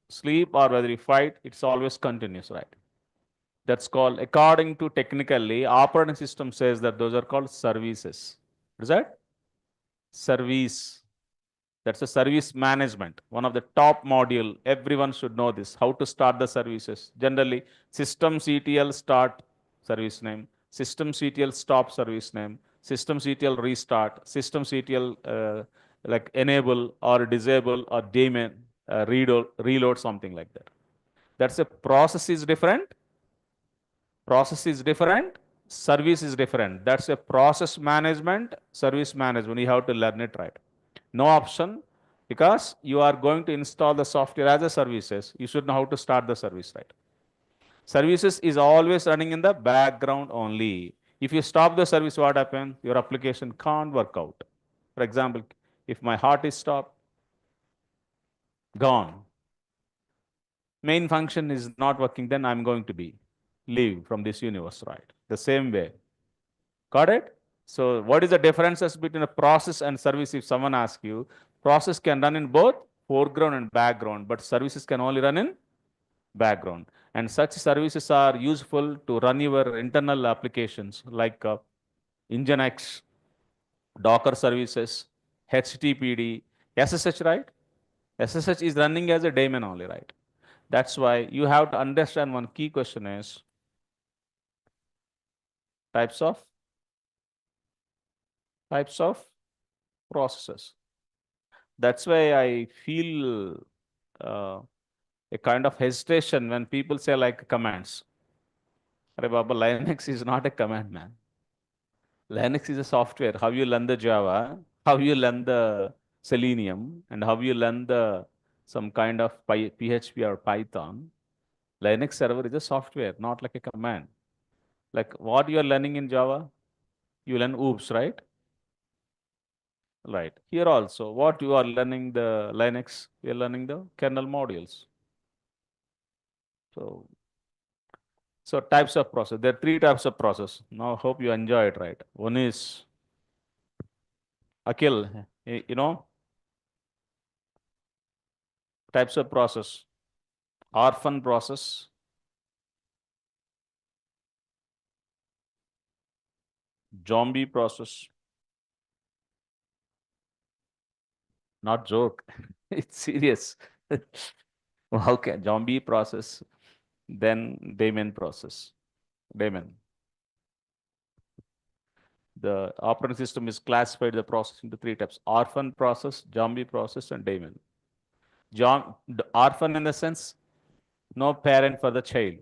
sleep or whether you fight, it's always continuous, right? That's called, according to technically, operating system says that those are called services. What is that? Service. That's a service management, one of the top module. Everyone should know this, how to start the services. Generally, systemctl start service name, systemctl stop service name, systemctl restart, systemctl like enable or disable or daemon, reload, something like that. That's a process is different, service is different. That's a process management, service management. You have to learn it, right? No option, because you are going to install the software as a services. You should know how to start the service, right? Services is always running in the background only. If you stop the service, what happens? Your application can't work out. For example, if my heart is stopped, gone. Main function is not working, then I'm going to be leave from this universe, right? The same way. Got it? So what is the differences between a process and service? If someone asks you, process can run in both foreground and background, but services can only run in background. And such services are useful to run your internal applications like Nginx, Docker services, HTTPD, SSH, right? SSH is running as a daemon only, right? That's why you have to understand one key question is types of types of processes. That's why I feel a kind of hesitation when people say like commands. Arey Baba, Linux is not a command, man. Linux is a software. How you learn the Java, how you learn the Selenium, and how you learn the some kind of PHP or Python. Linux server is a software, not like a command. Like what you are learning in Java, you learn oops, right? Right. Here also, what you are learning the Linux, we are learning the kernel modules. So, so types of process. There are three types of process. Now, hope you enjoy it, right? One is Akil, you know, types of process. Orphan process, zombie process, not joke. It's serious. Okay, zombie process, then daemon process. Daemon. The operating system is classified the process into three types: orphan process, zombie process, and daemon. The orphan in the sense, no parent for the child.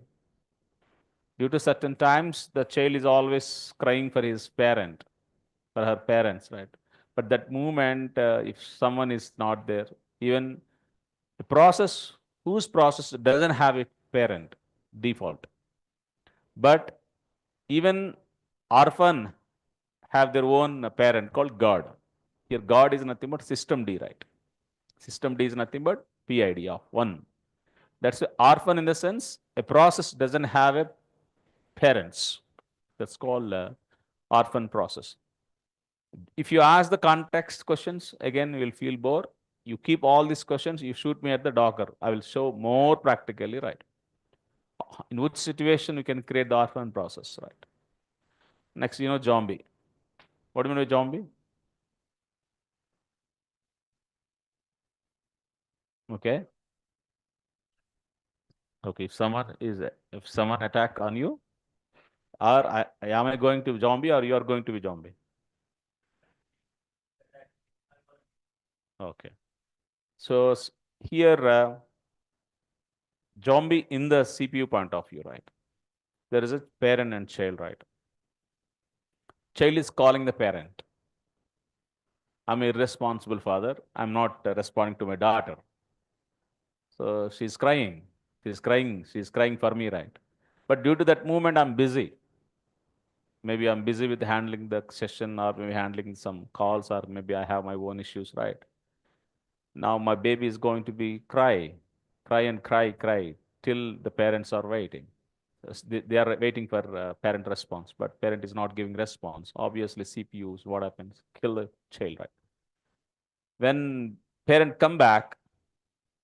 Due to certain times, the child is always crying for his parent, for her parents, right? But that moment, if someone is not there, even the process, whose process doesn't have a parent default. But even orphan have their own parent called God. Here, God is nothing but system D, right? System D is nothing but PID of one. That's a orphan in the sense a process doesn't have a parents. That's called orphan process. If you ask the context questions, again, you will feel bored. You keep all these questions, you shoot me at the Docker. I will show more practically, right? In which situation you can create the orphan process, right? Next, zombie. What do you mean by zombie? Okay. Okay. If someone attack on you, or am I going to be zombie or you are going to be zombie? Okay. So here, zombie in the CPU point of view, right? There is a parent and child, right? Child is calling the parent. I'm a irresponsible father. I'm not responding to my daughter. So she's crying. She's crying. She's crying for me, right? But due to that moment, I'm busy. Maybe I'm busy with handling the session or maybe handling some calls or maybe I have my own issues, right? Now my baby is going to be cry and cry till the parents are waiting. They are waiting for parent response, but parent is not giving response. Obviously, CPUs, what happens? Kill the child, right? When parent come back,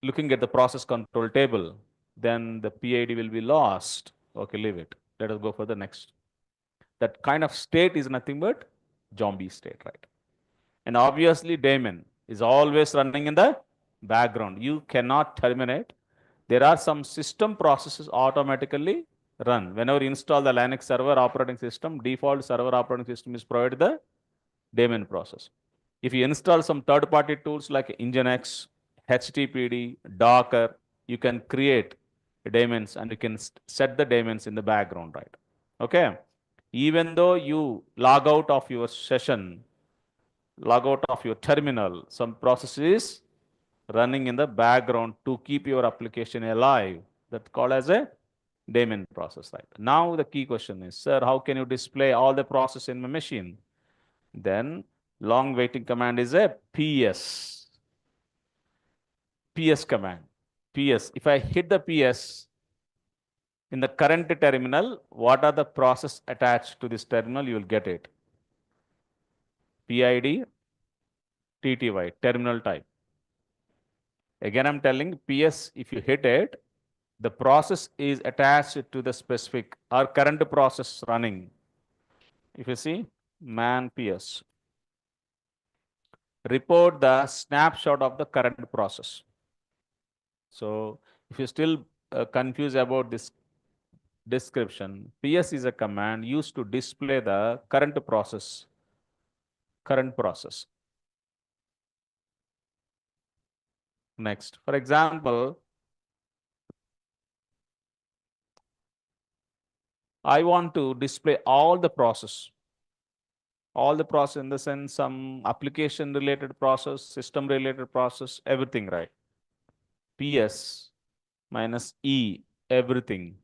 looking at the process control table, then the PID will be lost. Okay, leave it. Let us go for the next. That kind of state is nothing but zombie state, right? And obviously, daemon is always running in the background. You cannot terminate. There are some system processes automatically run. Whenever you install the Linux server operating system, default server operating system is provided the daemon process. If you install some third-party tools like Nginx, HTTPD, Docker, you can create daemons and you can set the daemons in the background, right? Okay. Even though you log out of your session, log out of your terminal, some process is running in the background to keep your application alive. That's called as a daemon process, right? Now the key question is, sir, how can you display all the process in my machine? Then long waiting command is a PS command. PS. If I hit the PS in the current terminal, what are the process attached to this terminal? You will get it. PID, TTY, terminal type. Again, I'm telling PS, if you hit it, the process is attached to the specific or current process running. If you see, man PS, report the snapshot of the current process. So if you still confused about this description, PS is a command used to display the current process. Current process. Next, for example, I want to display all the process in the sense some application related process, system related process, everything, right? PS minus E, everything,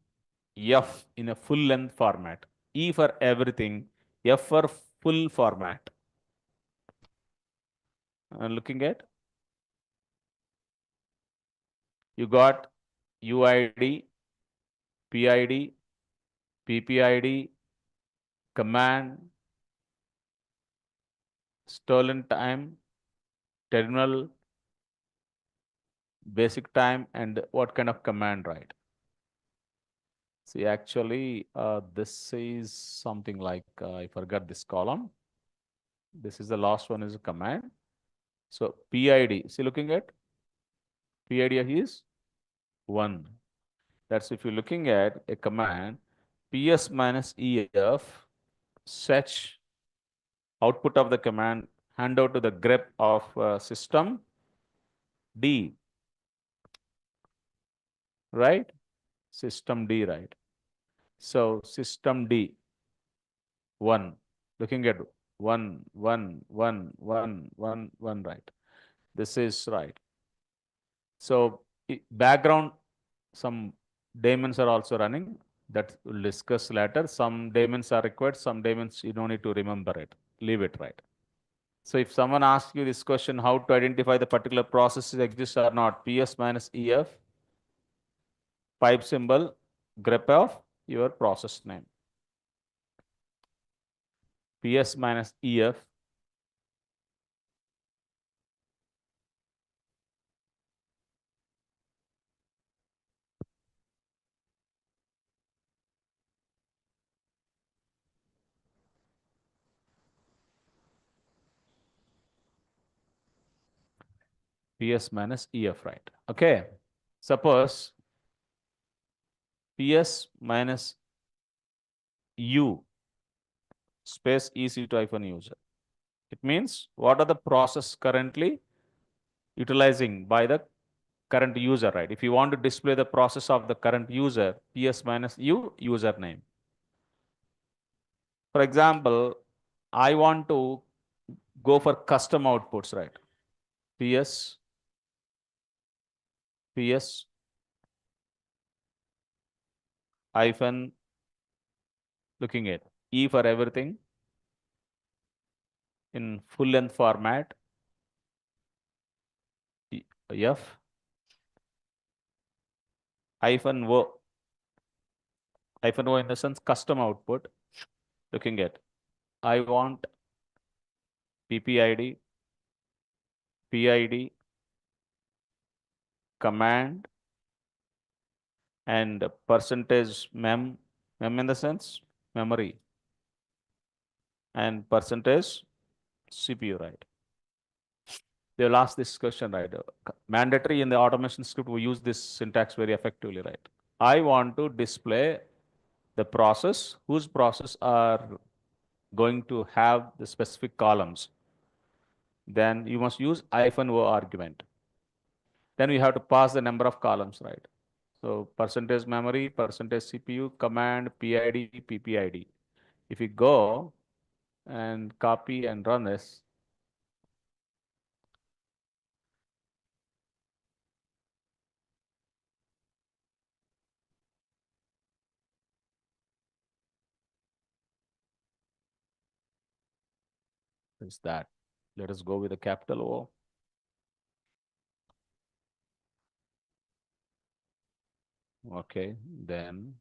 F in a full length format, E for everything, F for full format. Looking at, you got UID, PID, PPID, command, stolen time, terminal, basic time, and what kind of command, right? See, actually, this is something like, I forgot this column. This is the last one is a command. So PID, see looking at, PID is 1. That's if you're looking at a command, PS minus EF, such output of the command, hand out to the grep of system D, right? System D, right? So system D, 1, looking at 1, 1, 1, 1, 1, 1, right? This is right. So background, some daemons are also running that we'll discuss later. Some daemons are required, some daemons you don't need to remember it. Leave it, right? So if someone asks you this question, how to identify the particular process exists or not, PS minus EF, pipe symbol, grep of your process name. PS minus EF, PS minus EF, right? Okay. Suppose PS minus U space EC2-user. It means what are the process currently utilizing by the current user, right? If you want to display the process of the current user, PS minus U username. For example, I want to go for custom outputs, right? PS hyphen looking at E for everything in full length format, F hyphen O in the sense custom output, looking at I want PPID, PID, command, and percentage mem in the sense memory, and percentage CPU, right? They'll ask this question, right? Mandatory in the automation script, we use this syntax very effectively, right? I want to display the process whose process are going to have the specific columns. Then you must use -o argument. Then we have to pass the number of columns, right? So percentage memory, percentage CPU, command, PID, PPID. If you go and copy and run this, is that. Let us go with a capital O. Okay, then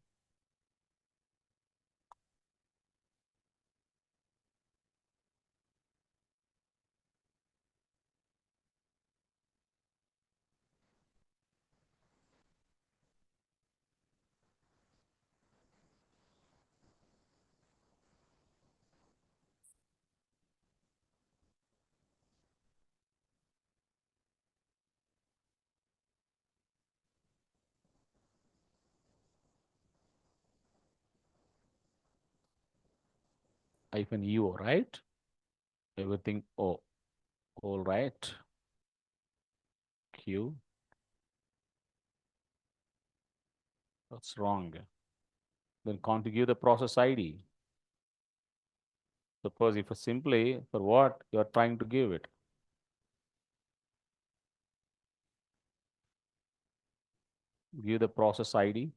hyphen EO, right? Everything O. All right. Q. That's wrong. Then configure the process ID. Suppose if simply for what you are trying to give it. Give the process ID.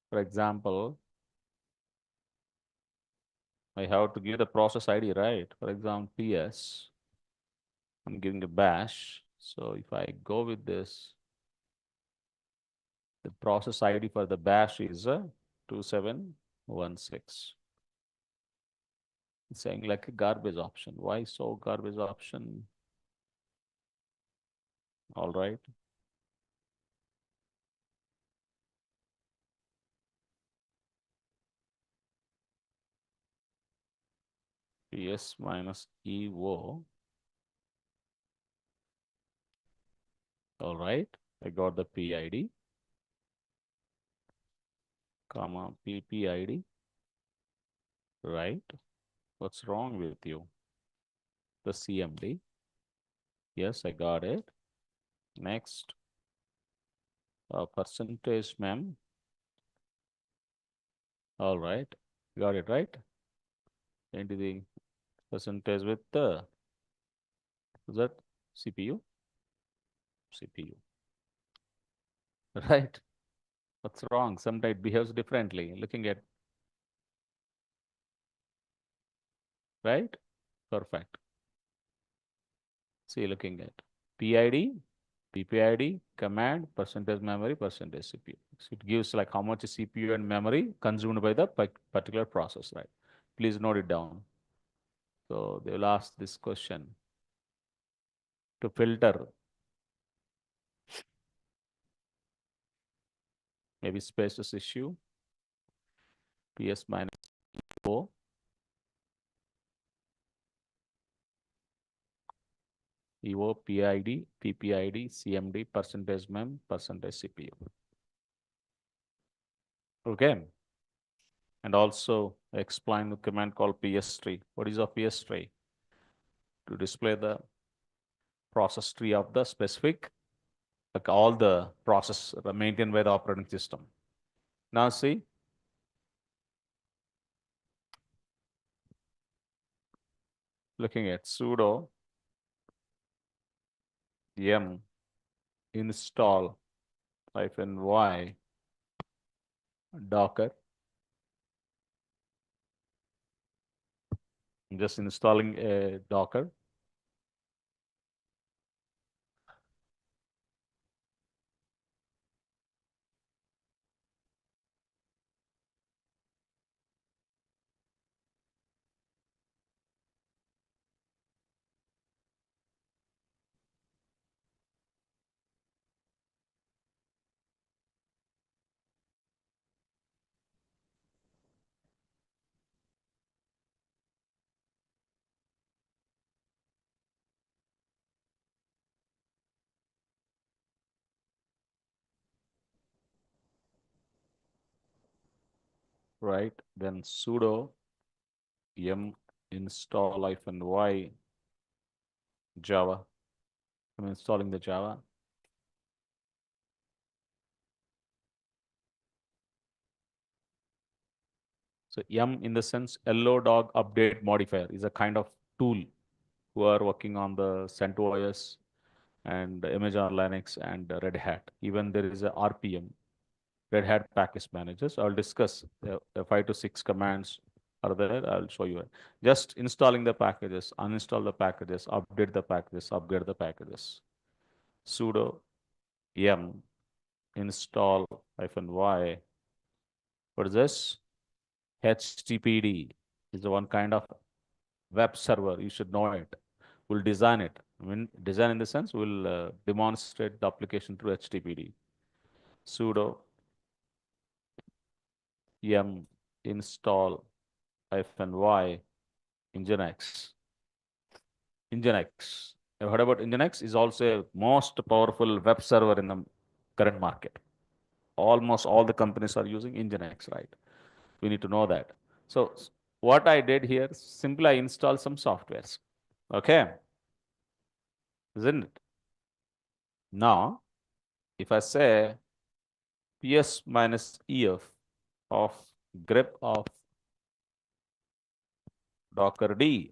For example, I have to give the process ID, right? For example, PS. I'm giving a bash. So if I go with this, the process ID for the bash is 2716. It's saying like a garbage option. Why so garbage option? All right. PS minus EO. All right. I got the PID, comma PPID. Right. What's wrong with you? The CMD. Yes, I got it. Next, percentage mem. All right. Got it, right? Into the percentage with the, is that CPU? CPU. Right. What's wrong? Sometimes it behaves differently. Looking at, right? Perfect. See, looking at PID, PPID, command, percentage memory, percentage CPU. So it gives like how much CPU and memory consumed by the particular process, right? Please note it down. So they will ask this question to filter maybe spaces issue, PS minus O, EO, PID, PPID, CMD, percentage mem, percentage CPU. Okay. And also explain the command called PS tree. What is a PS tree? To display the process tree of the specific, like all the process maintained by the operating system. Now see, looking at sudo yum install -y docker. I'm just installing a docker. Right? Then sudo yum install -y Java. I'm installing the Java. So yum in the sense yellow dog update modifier is a kind of tool who are working on the CentOS and Amazon Linux and Red Hat. Even there is a RPM, Red Hat Package Managers. I'll discuss the 5 to 6 commands are there. I'll show you. Just installing the packages, uninstall the packages, update the packages, upgrade the packages. Sudo yum install -y. What is this? HTTPD is the one kind of web server. You should know it. We'll design it. I mean, design in the sense we'll demonstrate the application through HTTPD. Sudo yum install -y Nginx. Nginx. I've heard about Nginx is also a most powerful web server in the current market. Almost all the companies are using Nginx, right? We need to know that. So what I did here, simply I install some softwares. Okay, isn't it? Now, if I say PS minus EF of grep of Docker D,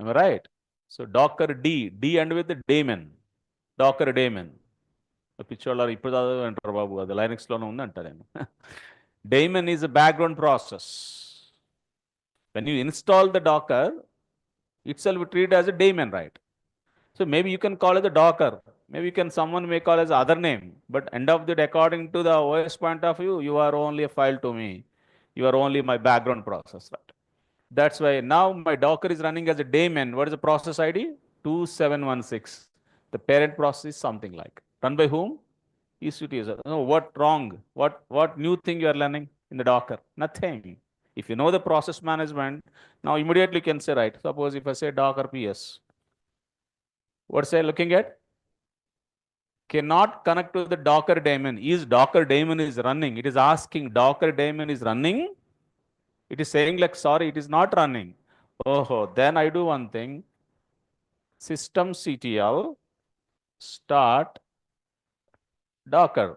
am I right? So Docker D and with the daemon, Docker daemon. పిచ్చోళ్ళ ఇప్పుడు చదవంటారు బాబు, అది లైనక్స్లోనే ఉందంట నేను. Daemon is a background process. When you install the Docker, itself we treat as a daemon, right? So maybe you can call it the Docker. Maybe someone may call it as other name. But end of the day, according to the OS point of view, you are only a file to me. You are only my background process, right? That's why now my Docker is running as a daemon. What is the process ID? 2716. The parent process is something like. Run by whom? EC2 user. No, what wrong? What new thing you are learning in the Docker? Nothing. If you know the process management, now immediately you can say, right, suppose if I say Docker PS, what's I looking at? Cannot connect to the Docker daemon. Is Docker daemon is running? It is asking Docker daemon is running. It is saying like, sorry, it is not running. Oh, then I do one thing. Systemctl start Docker.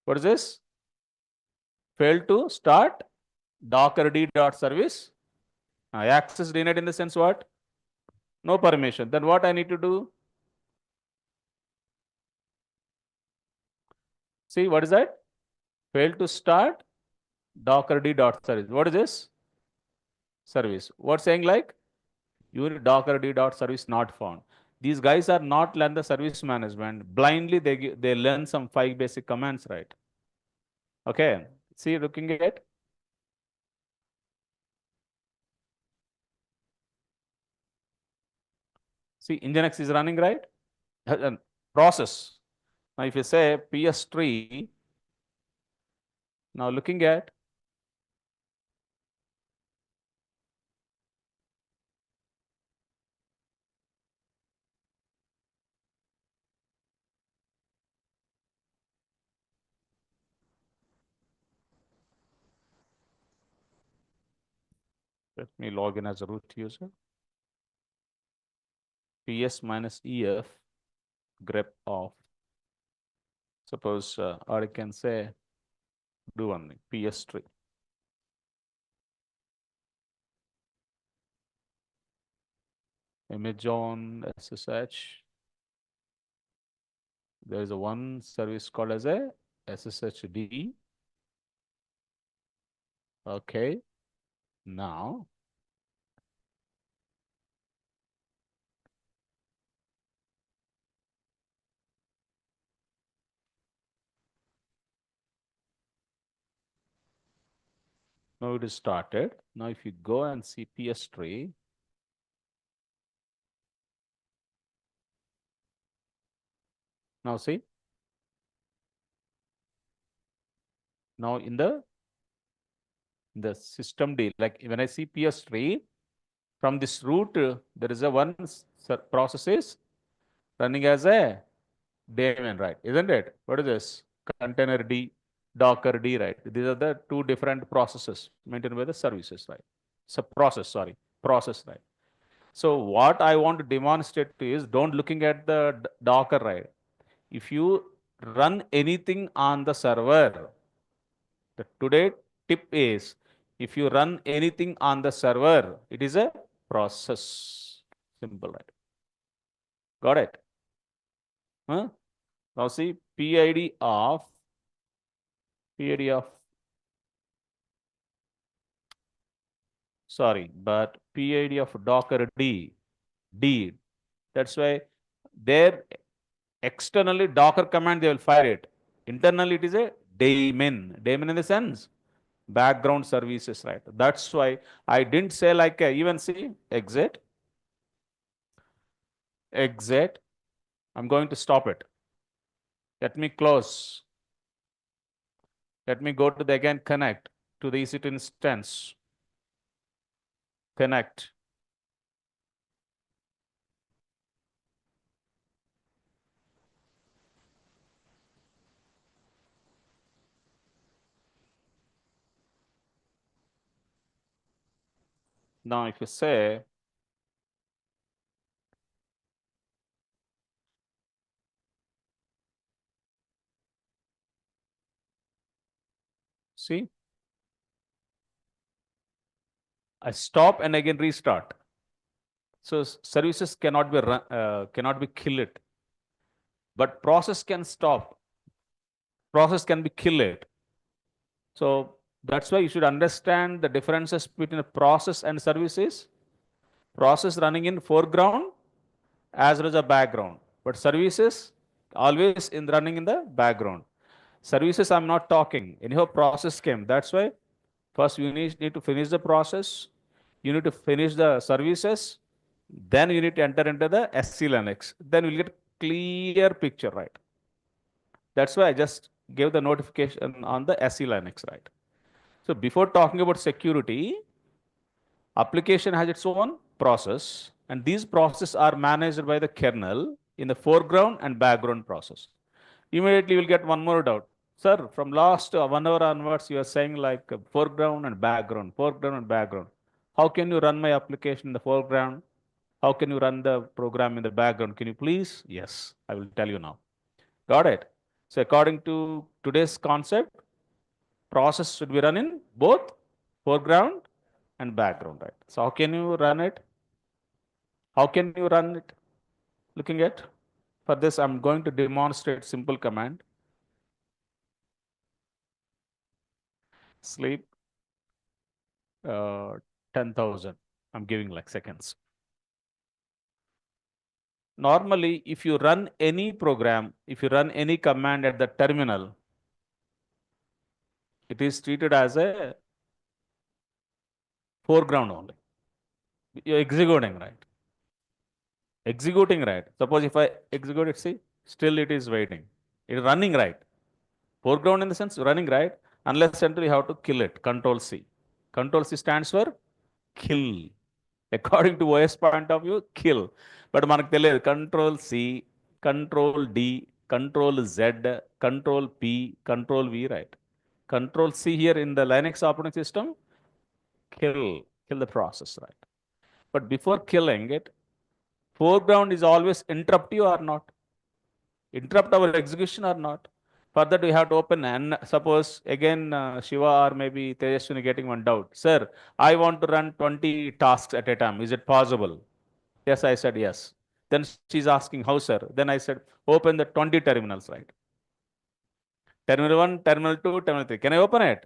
What is this? Failed to start Docker d.service. Access denied in the sense what? No permission. Then what I need to do? See, what is that? Failed to start Docker d.service. What is this? Service. What's saying like? Unit Docker d.service not found. These guys are not learn the service management. Blindly they learn some 5 basic commands, right? Okay. See, looking at. See, Nginx is running, right? Process. Now, if you say PS3, now looking at, let me log in as a root user. PS minus EF grep of, suppose, or I can say, do one thing, PS3. Image on SSH. There is a one service called as a SSHD. Okay. Now, now it is started. Now, if you go and see PS3, now see, now in the system D, like when I see PS3, from this root, there is a one process is running as a daemon, right? Isn't it? What is this? Container D, Docker D, right? These are the two different processes maintained by the services, right? So process, right? So what I want to demonstrate is don't looking at the Docker, right? If you run anything on the server, the today tip is if you run anything on the server, it is a process. Simple, right? Got it? Huh? Now see PID of sorry, but PID of Docker D. That's why there externally Docker command they will fire it. Internally it is a daemon. Daemon in the sense background services, right? That's why I didn't say like even see exit. I'm going to stop it. Let me close. Let me go to the again connect to the EC2 instance. Connect. Now, if you say, see, I stop and again restart. So services cannot be cannot be killed, but process can stop. Process can be killed. So that's why you should understand the differences between a process and services. Process running in foreground as well as a background, but services always in running in the background. Services I'm not talking. Anyhow, process came. That's why first you need to finish the process. You need to finish the services. Then you need to enter into the SC Linux. Then you'll get clear picture, right? That's why I just gave the notification on the SC Linux, right? So before talking about security, application has its own process, and these processes are managed by the kernel in the foreground and background process. Immediately you will get one more doubt. Sir, from last 1 hour onwards, you are saying like foreground and background, foreground and background. How can you run my application in the foreground? How can you run the program in the background? Can you please? Yes, I will tell you now. Got it? So according to today's concept, process should be run in both foreground and background, right? So how can you run it? How can you run it? Looking at, for this, I'm going to demonstrate simple command, sleep 10,000. I'm giving like seconds. Normally, if you run any program, if you run any command at the terminal, it is treated as a foreground only. You're executing, right? Executing, right? Suppose if I execute it, see, still it is waiting. It is running, right? Foreground in the sense running, right? Unless until you have to kill it. Control C. Control C stands for kill. According to OS point of view, kill. But మనకు తెలియదు control C, control D, control Z, control P, control V, right? Control C here in the Linux operating system, kill the process, right? But before killing it, foreground is always interrupt you or not? Interrupt our execution or not? For that, we have to open and suppose again Shiva or maybe Tejaswini getting one doubt. Sir, I want to run 20 tasks at a time. Is it possible? Yes, I said yes. Then she's asking, how, sir? Then I said, open the 20 terminals, right? Terminal 1, terminal 2, terminal 3. Can I open it?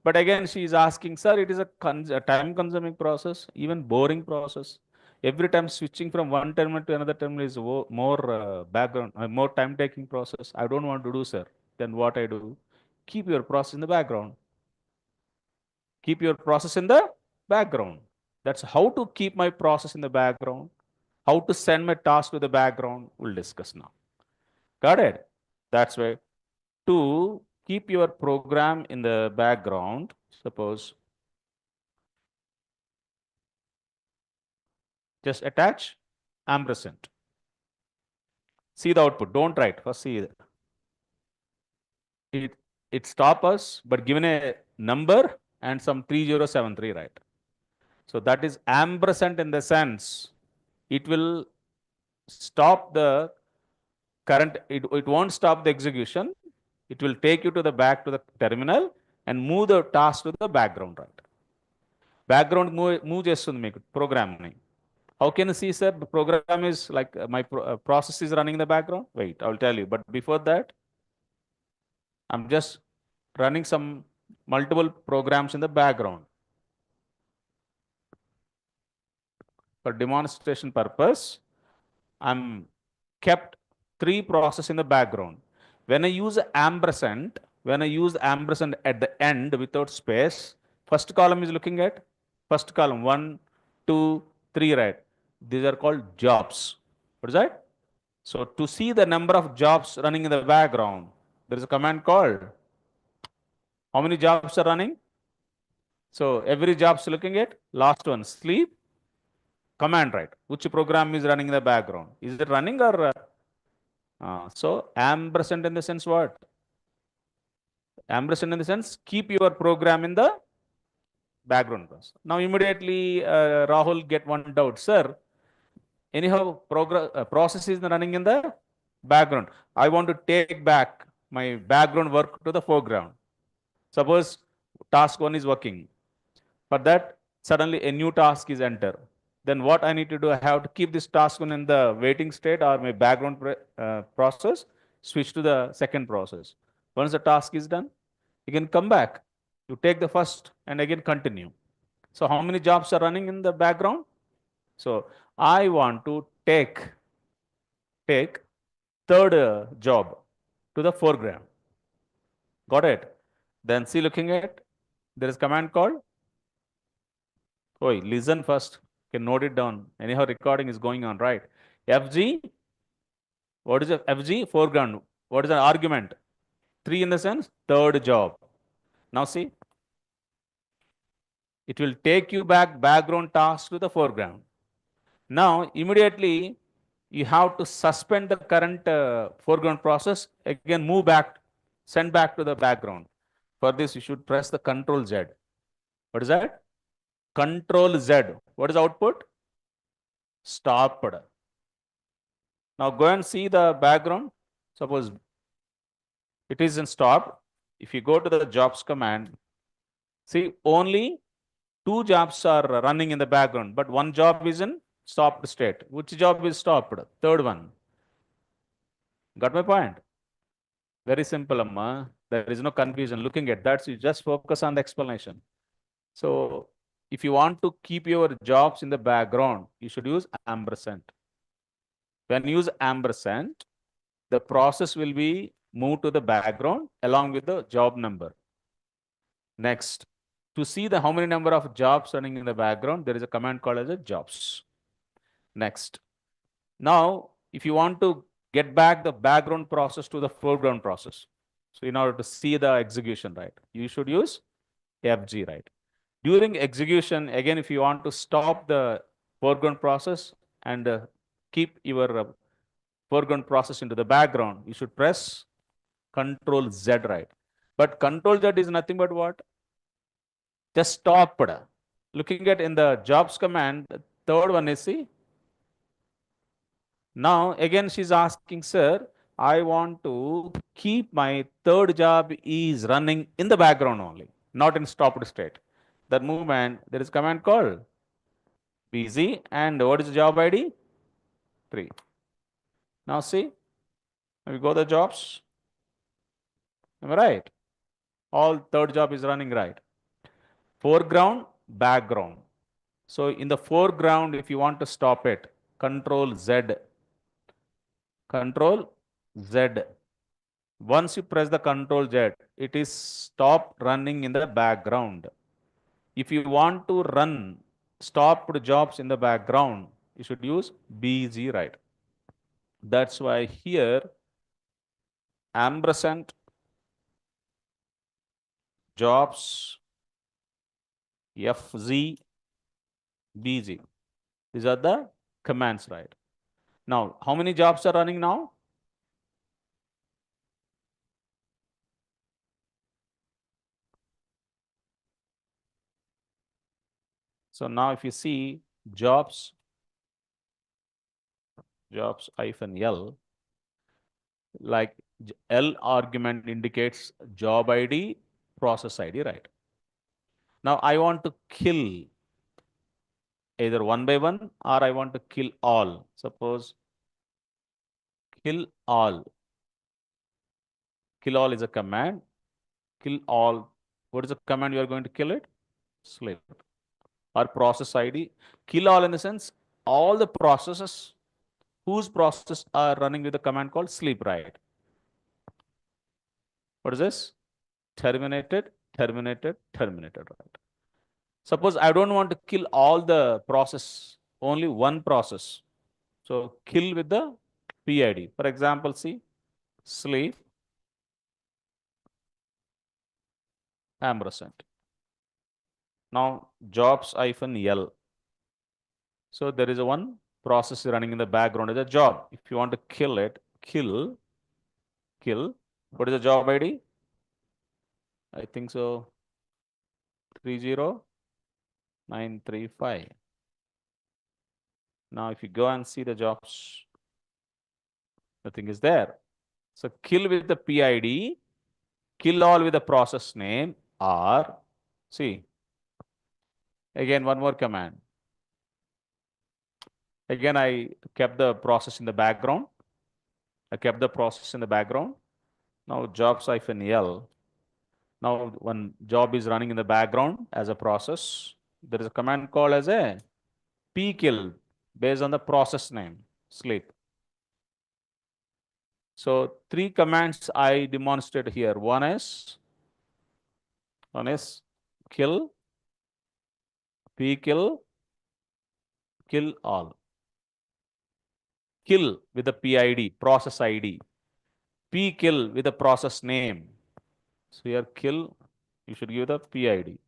But again, she is asking, sir, it is a time-consuming process, even boring process. Every time switching from one terminal to another terminal is more background, more time-taking process. I don't want to do, sir. Then what I do? Keep your process in the background. Keep your process in the background. That's how to keep my process in the background. How to send my task to the background, we'll discuss now. Got it? That's why to keep your program in the background, suppose just attach ampersand. See the output. Don't write. First see it. It stop us, but given a number and some 3073, right? So that is ampersand in the sense it will stop the current, it won't stop the execution. It will take you to the back to the terminal and move the task to the background, right? Background move చేస్తుంది మీకు ప్రోగ్రామ్ని. How can you see, sir? The program is like my process is running in the background. Wait, I'll tell you. But before that, I'm just running some multiple programs in the background. For demonstration purpose, I'm kept 3 processes in the background. When I use ampersand at the end without space, first column is looking at first column 1, 2, 3, right? These are called jobs. What is that? So to see the number of jobs running in the background, there is a command called, how many jobs are running? So every job is looking at last one, sleep, command, right? Which program is running in the background? Is it running or so ampersand in the sense what? Ampersand in the sense keep your program in the background process. Now immediately Rahul get one doubt, sir. Anyhow, process is running in the background. I want to take back my background work to the foreground. Suppose task one is working. For that, suddenly a new task is enter. Then what I need to do, I have to keep this task one in the waiting state or my background process, switch to the second process. Once the task is done, you can come back. You take the first and again continue. So how many jobs are running in the background? So I want to take third job to the foreground. Got it? Then see looking at, there is command called, oh, listen first. You can note it down. Anyhow, recording is going on, right? FG, what is a FG? Foreground. What is an argument? 3 in the sense, third job. Now see, it will take you back background task to the foreground. Now, immediately, you have to suspend the current foreground process, again move back, send back to the background. For this, you should press the Control Z. What is that? Control Z. What is output? Stopped. Now go and see the background. Suppose it is in stop. If you go to the jobs command, see only two jobs are running in the background, but one job is in stopped state. Which job is stopped? Third one. Got my point? Very simple, Amma. There is no confusion. Looking at that, so you just focus on the explanation. So if you want to keep your jobs in the background, you should use ampersand. When you use ampersand, the process will be moved to the background along with the job number. Next, to see the how many number of jobs running in the background, there is a command called as a jobs. Next. Now, if you want to get back the background process to the foreground process, so in order to see the execution, right, you should use FG, right? During execution, again, if you want to stop the foreground process and keep your foreground process into the background, you should press Control Z, right? But Control Z is nothing but what? Just stopped. Looking at in the jobs command, the third one is see. Now again she's asking, sir, I want to keep my third job is running in the background only, not in stopped state. That movement, there is command called busy, and what is the job ID? 3. Now see, we go the jobs. Am I right? All third job is running right. Foreground, background. So in the foreground, if you want to stop it, Control Z. Control Z. Once you press the Control Z, it is stopped running in the background. If you want to run stopped jobs in the background, you should use BG, right? That's why here ampersand jobs FZ BG. These are the commands, right? Now, how many jobs are running now? So now if you see jobs -L, like L argument indicates job ID, process ID, right? Now I want to kill either one by one or I want to kill all. Suppose kill all. Kill all is a command. Kill all. What is the command you are going to kill it? Sleep. Or process ID. Kill all in the sense all the processes whose processes are running with a command called sleep, right? What is this? Terminated, terminated, terminated, right? Suppose I don't want to kill all the process, only one process. So kill with the PID. For example, see, sleep, ampersand. Now jobs-L. So there is a one process running in the background as a job. If you want to kill it, kill. What is the job ID? I think so, 30. 935. Now, if you go and see the jobs, nothing is there. So kill with the PID, kill all with the process name, or see, again one more command. Again, I kept the process in the background. I kept the process in the background. Now jobs-L. Now one job is running in the background as a process. There is a command called as a pkill based on the process name, sleep. So three commands I demonstrate here. One is kill, pkill, kill all. Kill with the PID, process ID. Pkill with the process name. So here kill, you should give the PID.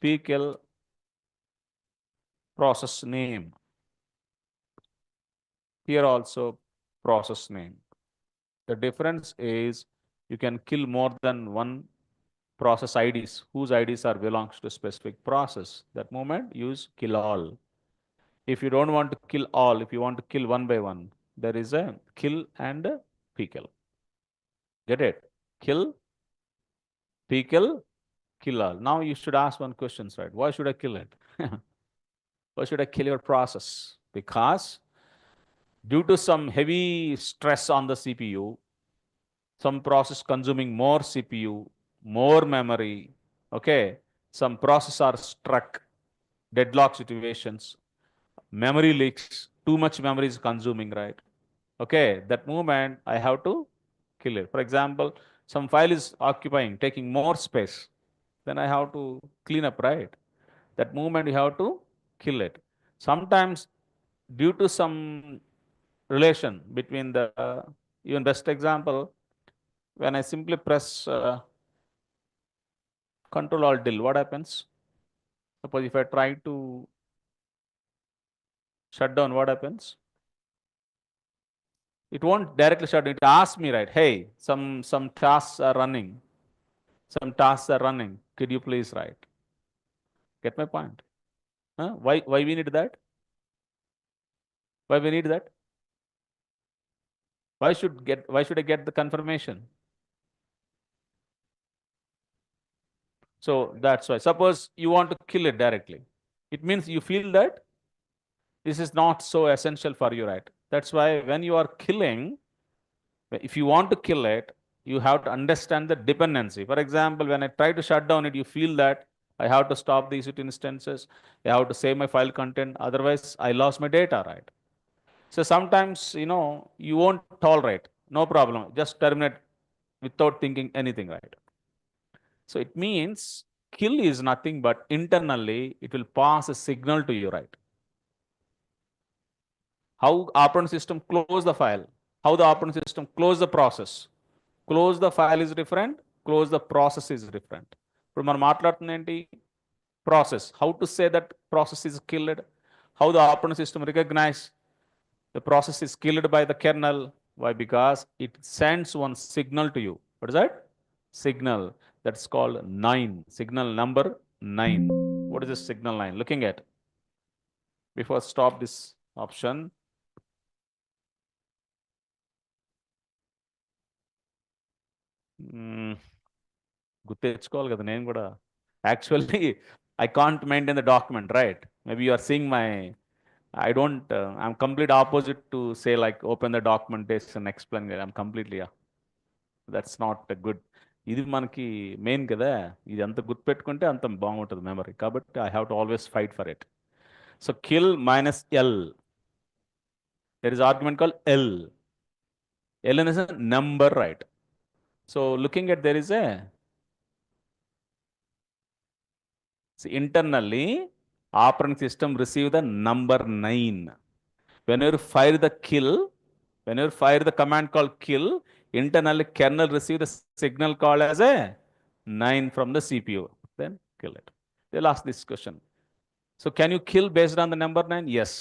Pkill process name. Here also process name. The difference is you can kill more than one process IDs whose IDs are belongs to a specific process. That moment use kill all. If you don't want to kill all, if you want to kill one by one, there is a kill and a pkill. Get it? Kill, pkill, kill all. Now you should ask one question, right? Why should I kill it? Why should I kill your process? Because due to some heavy stress on the CPU, some process consuming more CPU, more memory, okay, some process are struck, deadlock situations, memory leaks, too much memory is consuming, right? Okay, that moment I have to kill it. For example, some file is occupying, taking more space, then I have to clean up, right? That moment you have to kill it. Sometimes due to some relation between the, even best example, when I simply press Control Alt Del, what happens? Suppose if I try to shut down, what happens? It won't directly shut down. It asks me, right? Hey, some tasks are running. Some tasks are running. Could you please write? Get my point? Huh? Why we need that? Why we need that? Why should I get the confirmation? So that's why. Suppose you want to kill it directly. It means you feel that this is not so essential for you, right? That's why when you are killing, if you want to kill it, you have to understand the dependency. For example, when I try to shut down it, you feel that I have to stop these instances, I have to save my file content, otherwise I lost my data, right? So sometimes, you won't tolerate, no problem, just terminate without thinking anything, right? So it means kill is nothing but internally it will pass a signal to you, right? How operating system close the file, how the operating system close the process. Close the file is different, close the process is different. ఇప్పుడు మనం మాట్లాడుతుంది ఏంటి process, how to say that process is killed, how the operating system recognize the process is killed by the kernel. Why? Because it sends one signal to you. What is that signal? That's called 9, signal number 9. What is this signal 9 looking at? Before stop this option, గుర్తు తెచ్చుకోవాలి కదా నేను కూడా. Actually I can't maintain the document, right? Maybe you are seeing my, I don't, I'm complete opposite to say like open the documentation, explain it. I'm completely, yeah. That's not a good. ఇది మనకి main కదా, ఇది ఎంత గుర్తుపెట్టుకుంటే అంత బాగుంటుంది memory, కాబట్టి I have to always fight for it. So kill minus L, there is argument call L. L is a number, right? So looking at, there is a, see, internally operating system receive the number 9. Whenever you fire the kill, whenever you fire the command called kill, internally kernel receive the signal called as a 9 from the CPU. Then kill it. They'll ask this question. So can you kill based on the number 9? Yes,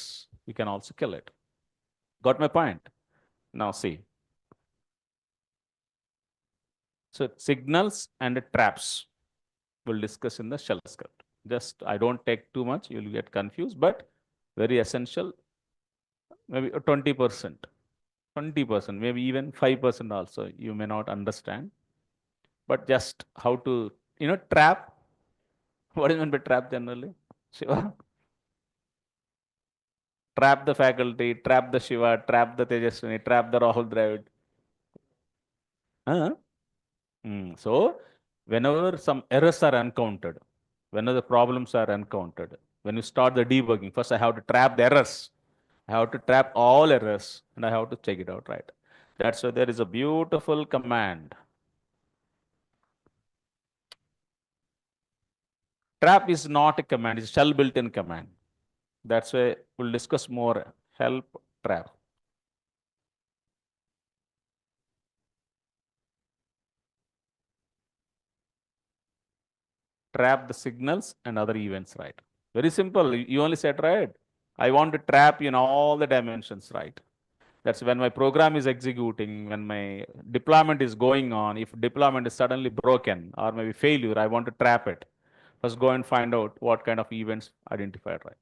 you can also kill it. Got my point? Now see. So signals and traps we'll discuss in the shell script. Just I don't take too much, you'll get confused, but very essential, maybe 20%, 20%, maybe even 5% also, you may not understand. But just how to, trap. What is meant by trap generally? Shiva? Trap the faculty, trap the Shiva, trap the Tejaswini, trap the Rahul Dravid. Huh? So, whenever some errors are encountered, whenever the problems are encountered, when you start the debugging, first I have to trap the errors. I have to trap all errors and I have to check it out, right? That's why there is a beautiful command. Trap is not a command, it's a shell built-in command. That's why we'll discuss more. Help trap. Trap the signals and other events, right? Very simple. You only said, right? I want to trap in all the dimensions, right? That's when my program is executing, when my deployment is going on. If deployment is suddenly broken or maybe failure, I want to trap it. First, go and find out what kind of events identified, right?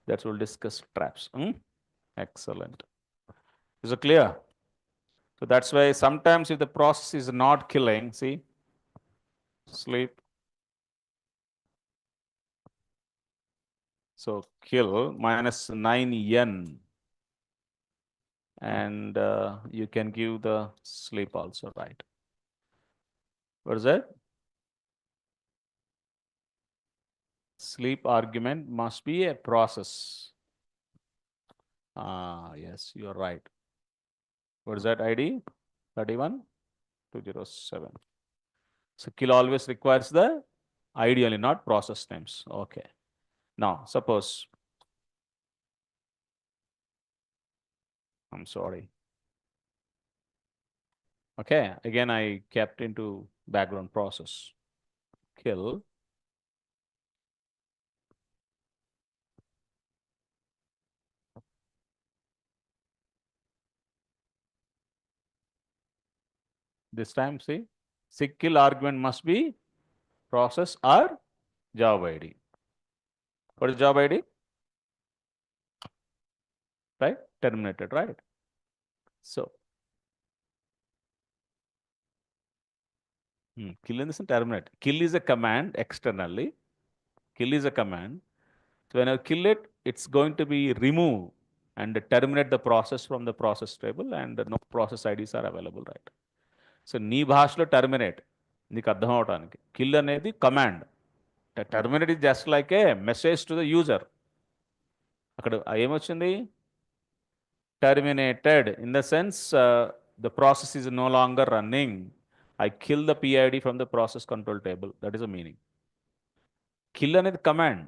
That's we'll discuss traps. Excellent. Is it clear? So that's why sometimes if the process is not killing, see, sleep. So kill minus 9n. And you can give the sleep also, right? What is that? Sleep argument must be a process. Yes, you're right. What is that ID? 31207. So kill always requires the ID only, not process names. Okay. Now, suppose, I'm sorry. Okay, again I kept into background process. Kill. This time, see, sick kill argument must be process or job ID. What is job ID? Right? Terminated, right? So, kill in the sense terminate. Kill is a command externally. Kill is a command. So when I kill it, it's going to be remove and terminate the process from the process table, and no process IDs are available, right? So నీ భాషలో terminate నీకు అర్థం అవడానికి kill అనేది command. Terminate is just like A message to the user. అక్కడ ఏమొచ్చింది? Terminated in the sense the process is no longer running. I kill the PID from the process control table. That is the meaning. Kill అనేది command.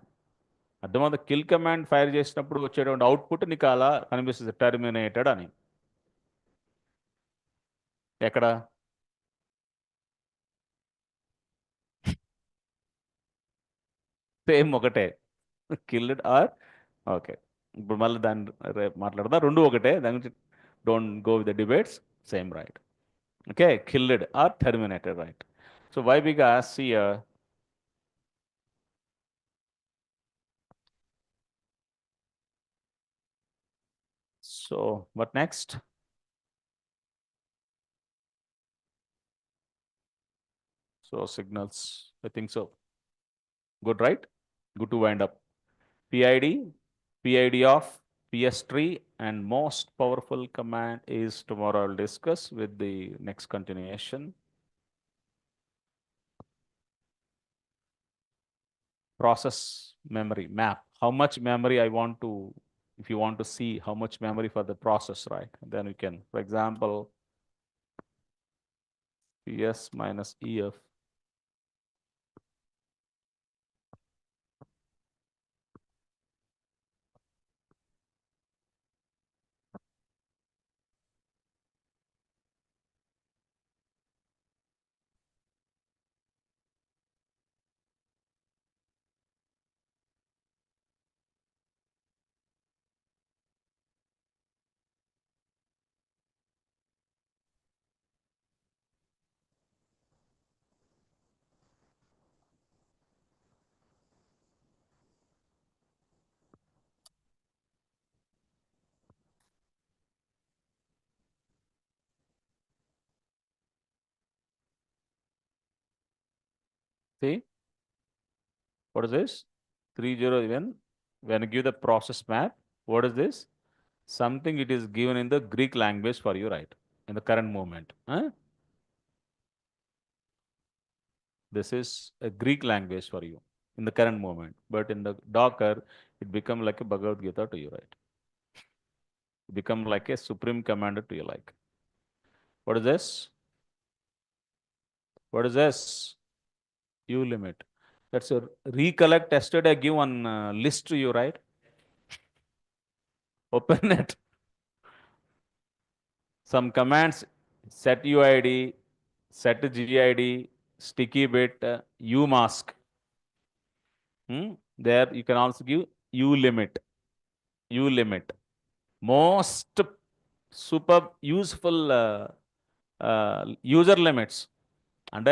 అర్థమవుతుంది. Kill command fire చేసినప్పుడు వచ్చేటువంటి output నీకు అలా కనిపిస్తుంది, terminated అని. ఎక్కడ? సేమ్ ఒకటే. Killed or okay. ఇప్పుడు మళ్ళీ దాన్ని రేపు మాట్లాడదాం. రెండు ఒకటే, దాని గురించి don't go with the debates. Same, right? Okay, killed or terminated, right? So why because here so what next? So signals, I think so. Good, right? Good to wind up. PID, PID of PS tree, and most powerful command is tomorrow I'll discuss with the next continuation. Process memory map. How much memory I want to, if you want to see how much memory for the process, right? Then we can, for example, PS minus EF. See, what is this? 30 when you give the process map, what is this? Something it is given in the Greek language for you, right? In the current moment. Huh? This is a Greek language for you in the current moment. But in the Docker, it become like a Bhagavad Gita to you, right? It become like a supreme commander to you, like. What is this? What is this? U limit. That's a recollect. Yesterday I give one list to you, right? Open it. Some commands: set UID, set GID, sticky bit, umask. There you can also give U limit. U limit. Most super useful user limits. And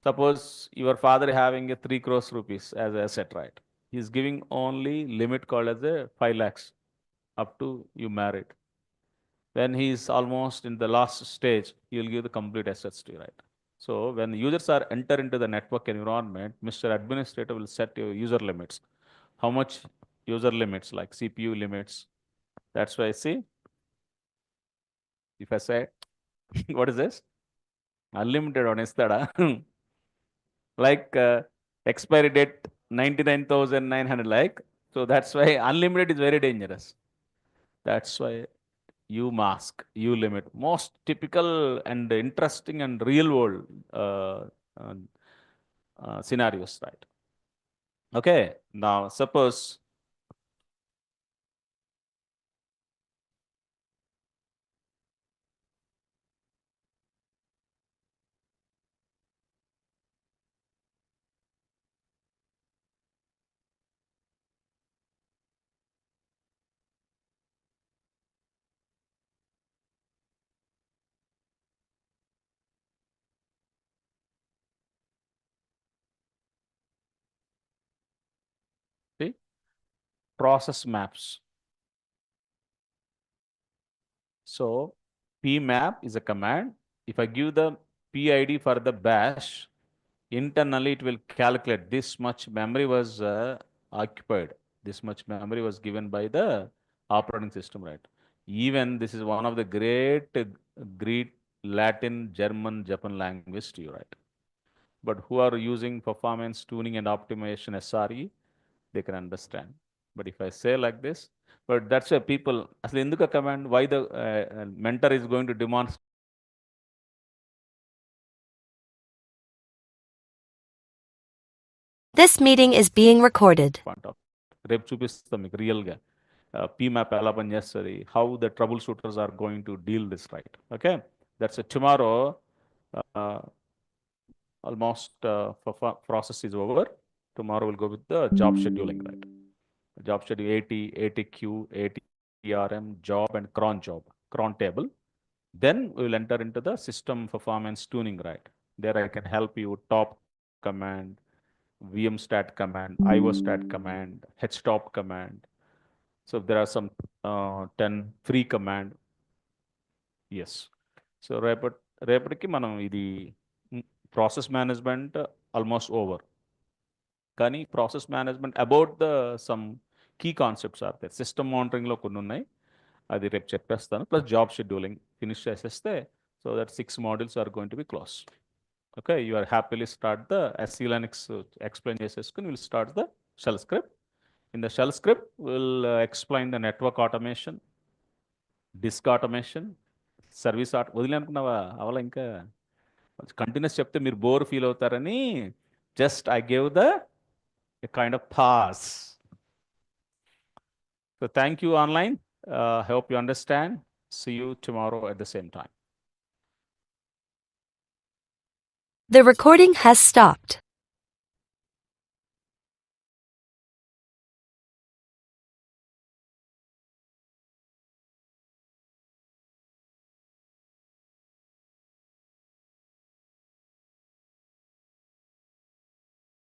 suppose your father having a 3 crores rupees as a asset, right? He's giving only limit called as a 5 lakhs up to you married. When he's almost in the last stage, you'll give the complete assets to you, right? So when users are enter into the network environment, Mr. Administrator will set your user limits. How much user limits, like CPU limits. That's why I see, if I say, what is this? Unlimited on istada. Like expiry date 99,900, like. So that's why unlimited is very dangerous. That's why you mask, you limit. Most typical and interesting and real world uh, uh, scenarios, right? Okay, now suppose see process maps. So pmap is a command. If I give the PID for the bash, internally it will calculate this much memory was occupied. This much memory was given by the operating system, right? Even this is one of the Greek, Latin, German, Japan language to you, right? But who are using performance tuning and optimization SRE, they can understand. But if I say like this, but that's why people, అసలు ఎందుకు a command, why the mentor is going to demonstrate This meeting is being recorded. point of రేపు చూపిస్తాం మీకు రియల్గా PMAP ఎలా పనిచేస్తుంది, how the troubleshooters are going to deal this, right? Okay, that's tomorrow. Almost process is over. Tomorrow we'll go with the job scheduling, right? Job schedule AT, ATQ, ATRM, job and cron job, cron table. Then we will enter into the system performance tuning, right? There I can help you top command, vmstat command, iostat command, htop command. So there are some 10 free command. Yes. So రేపటికి మనం ఇది process management almost over. కానీ process management about the some key concepts are there. System మానిటరింగ్లో కొన్ని ఉన్నాయి, అది రేపు చెప్పేస్తాను. ప్లస్ జాబ్ షెడ్యూలింగ్ ఫినిష్ చేసేస్తే so that 6 modules are going to be close. Okay, you are happily start the SC Linux explain చేసేసుకుని will start the shell script. In the shell script will explain the network automation, disk automation, service వదిలే అనుకున్నావా అవలా, ఇంకా continuous చెప్తే మీరు bore feel అవుతారని just I gave the kind of pass. So thank you online. I hope you understand. See you tomorrow at the same time. The recording has stopped.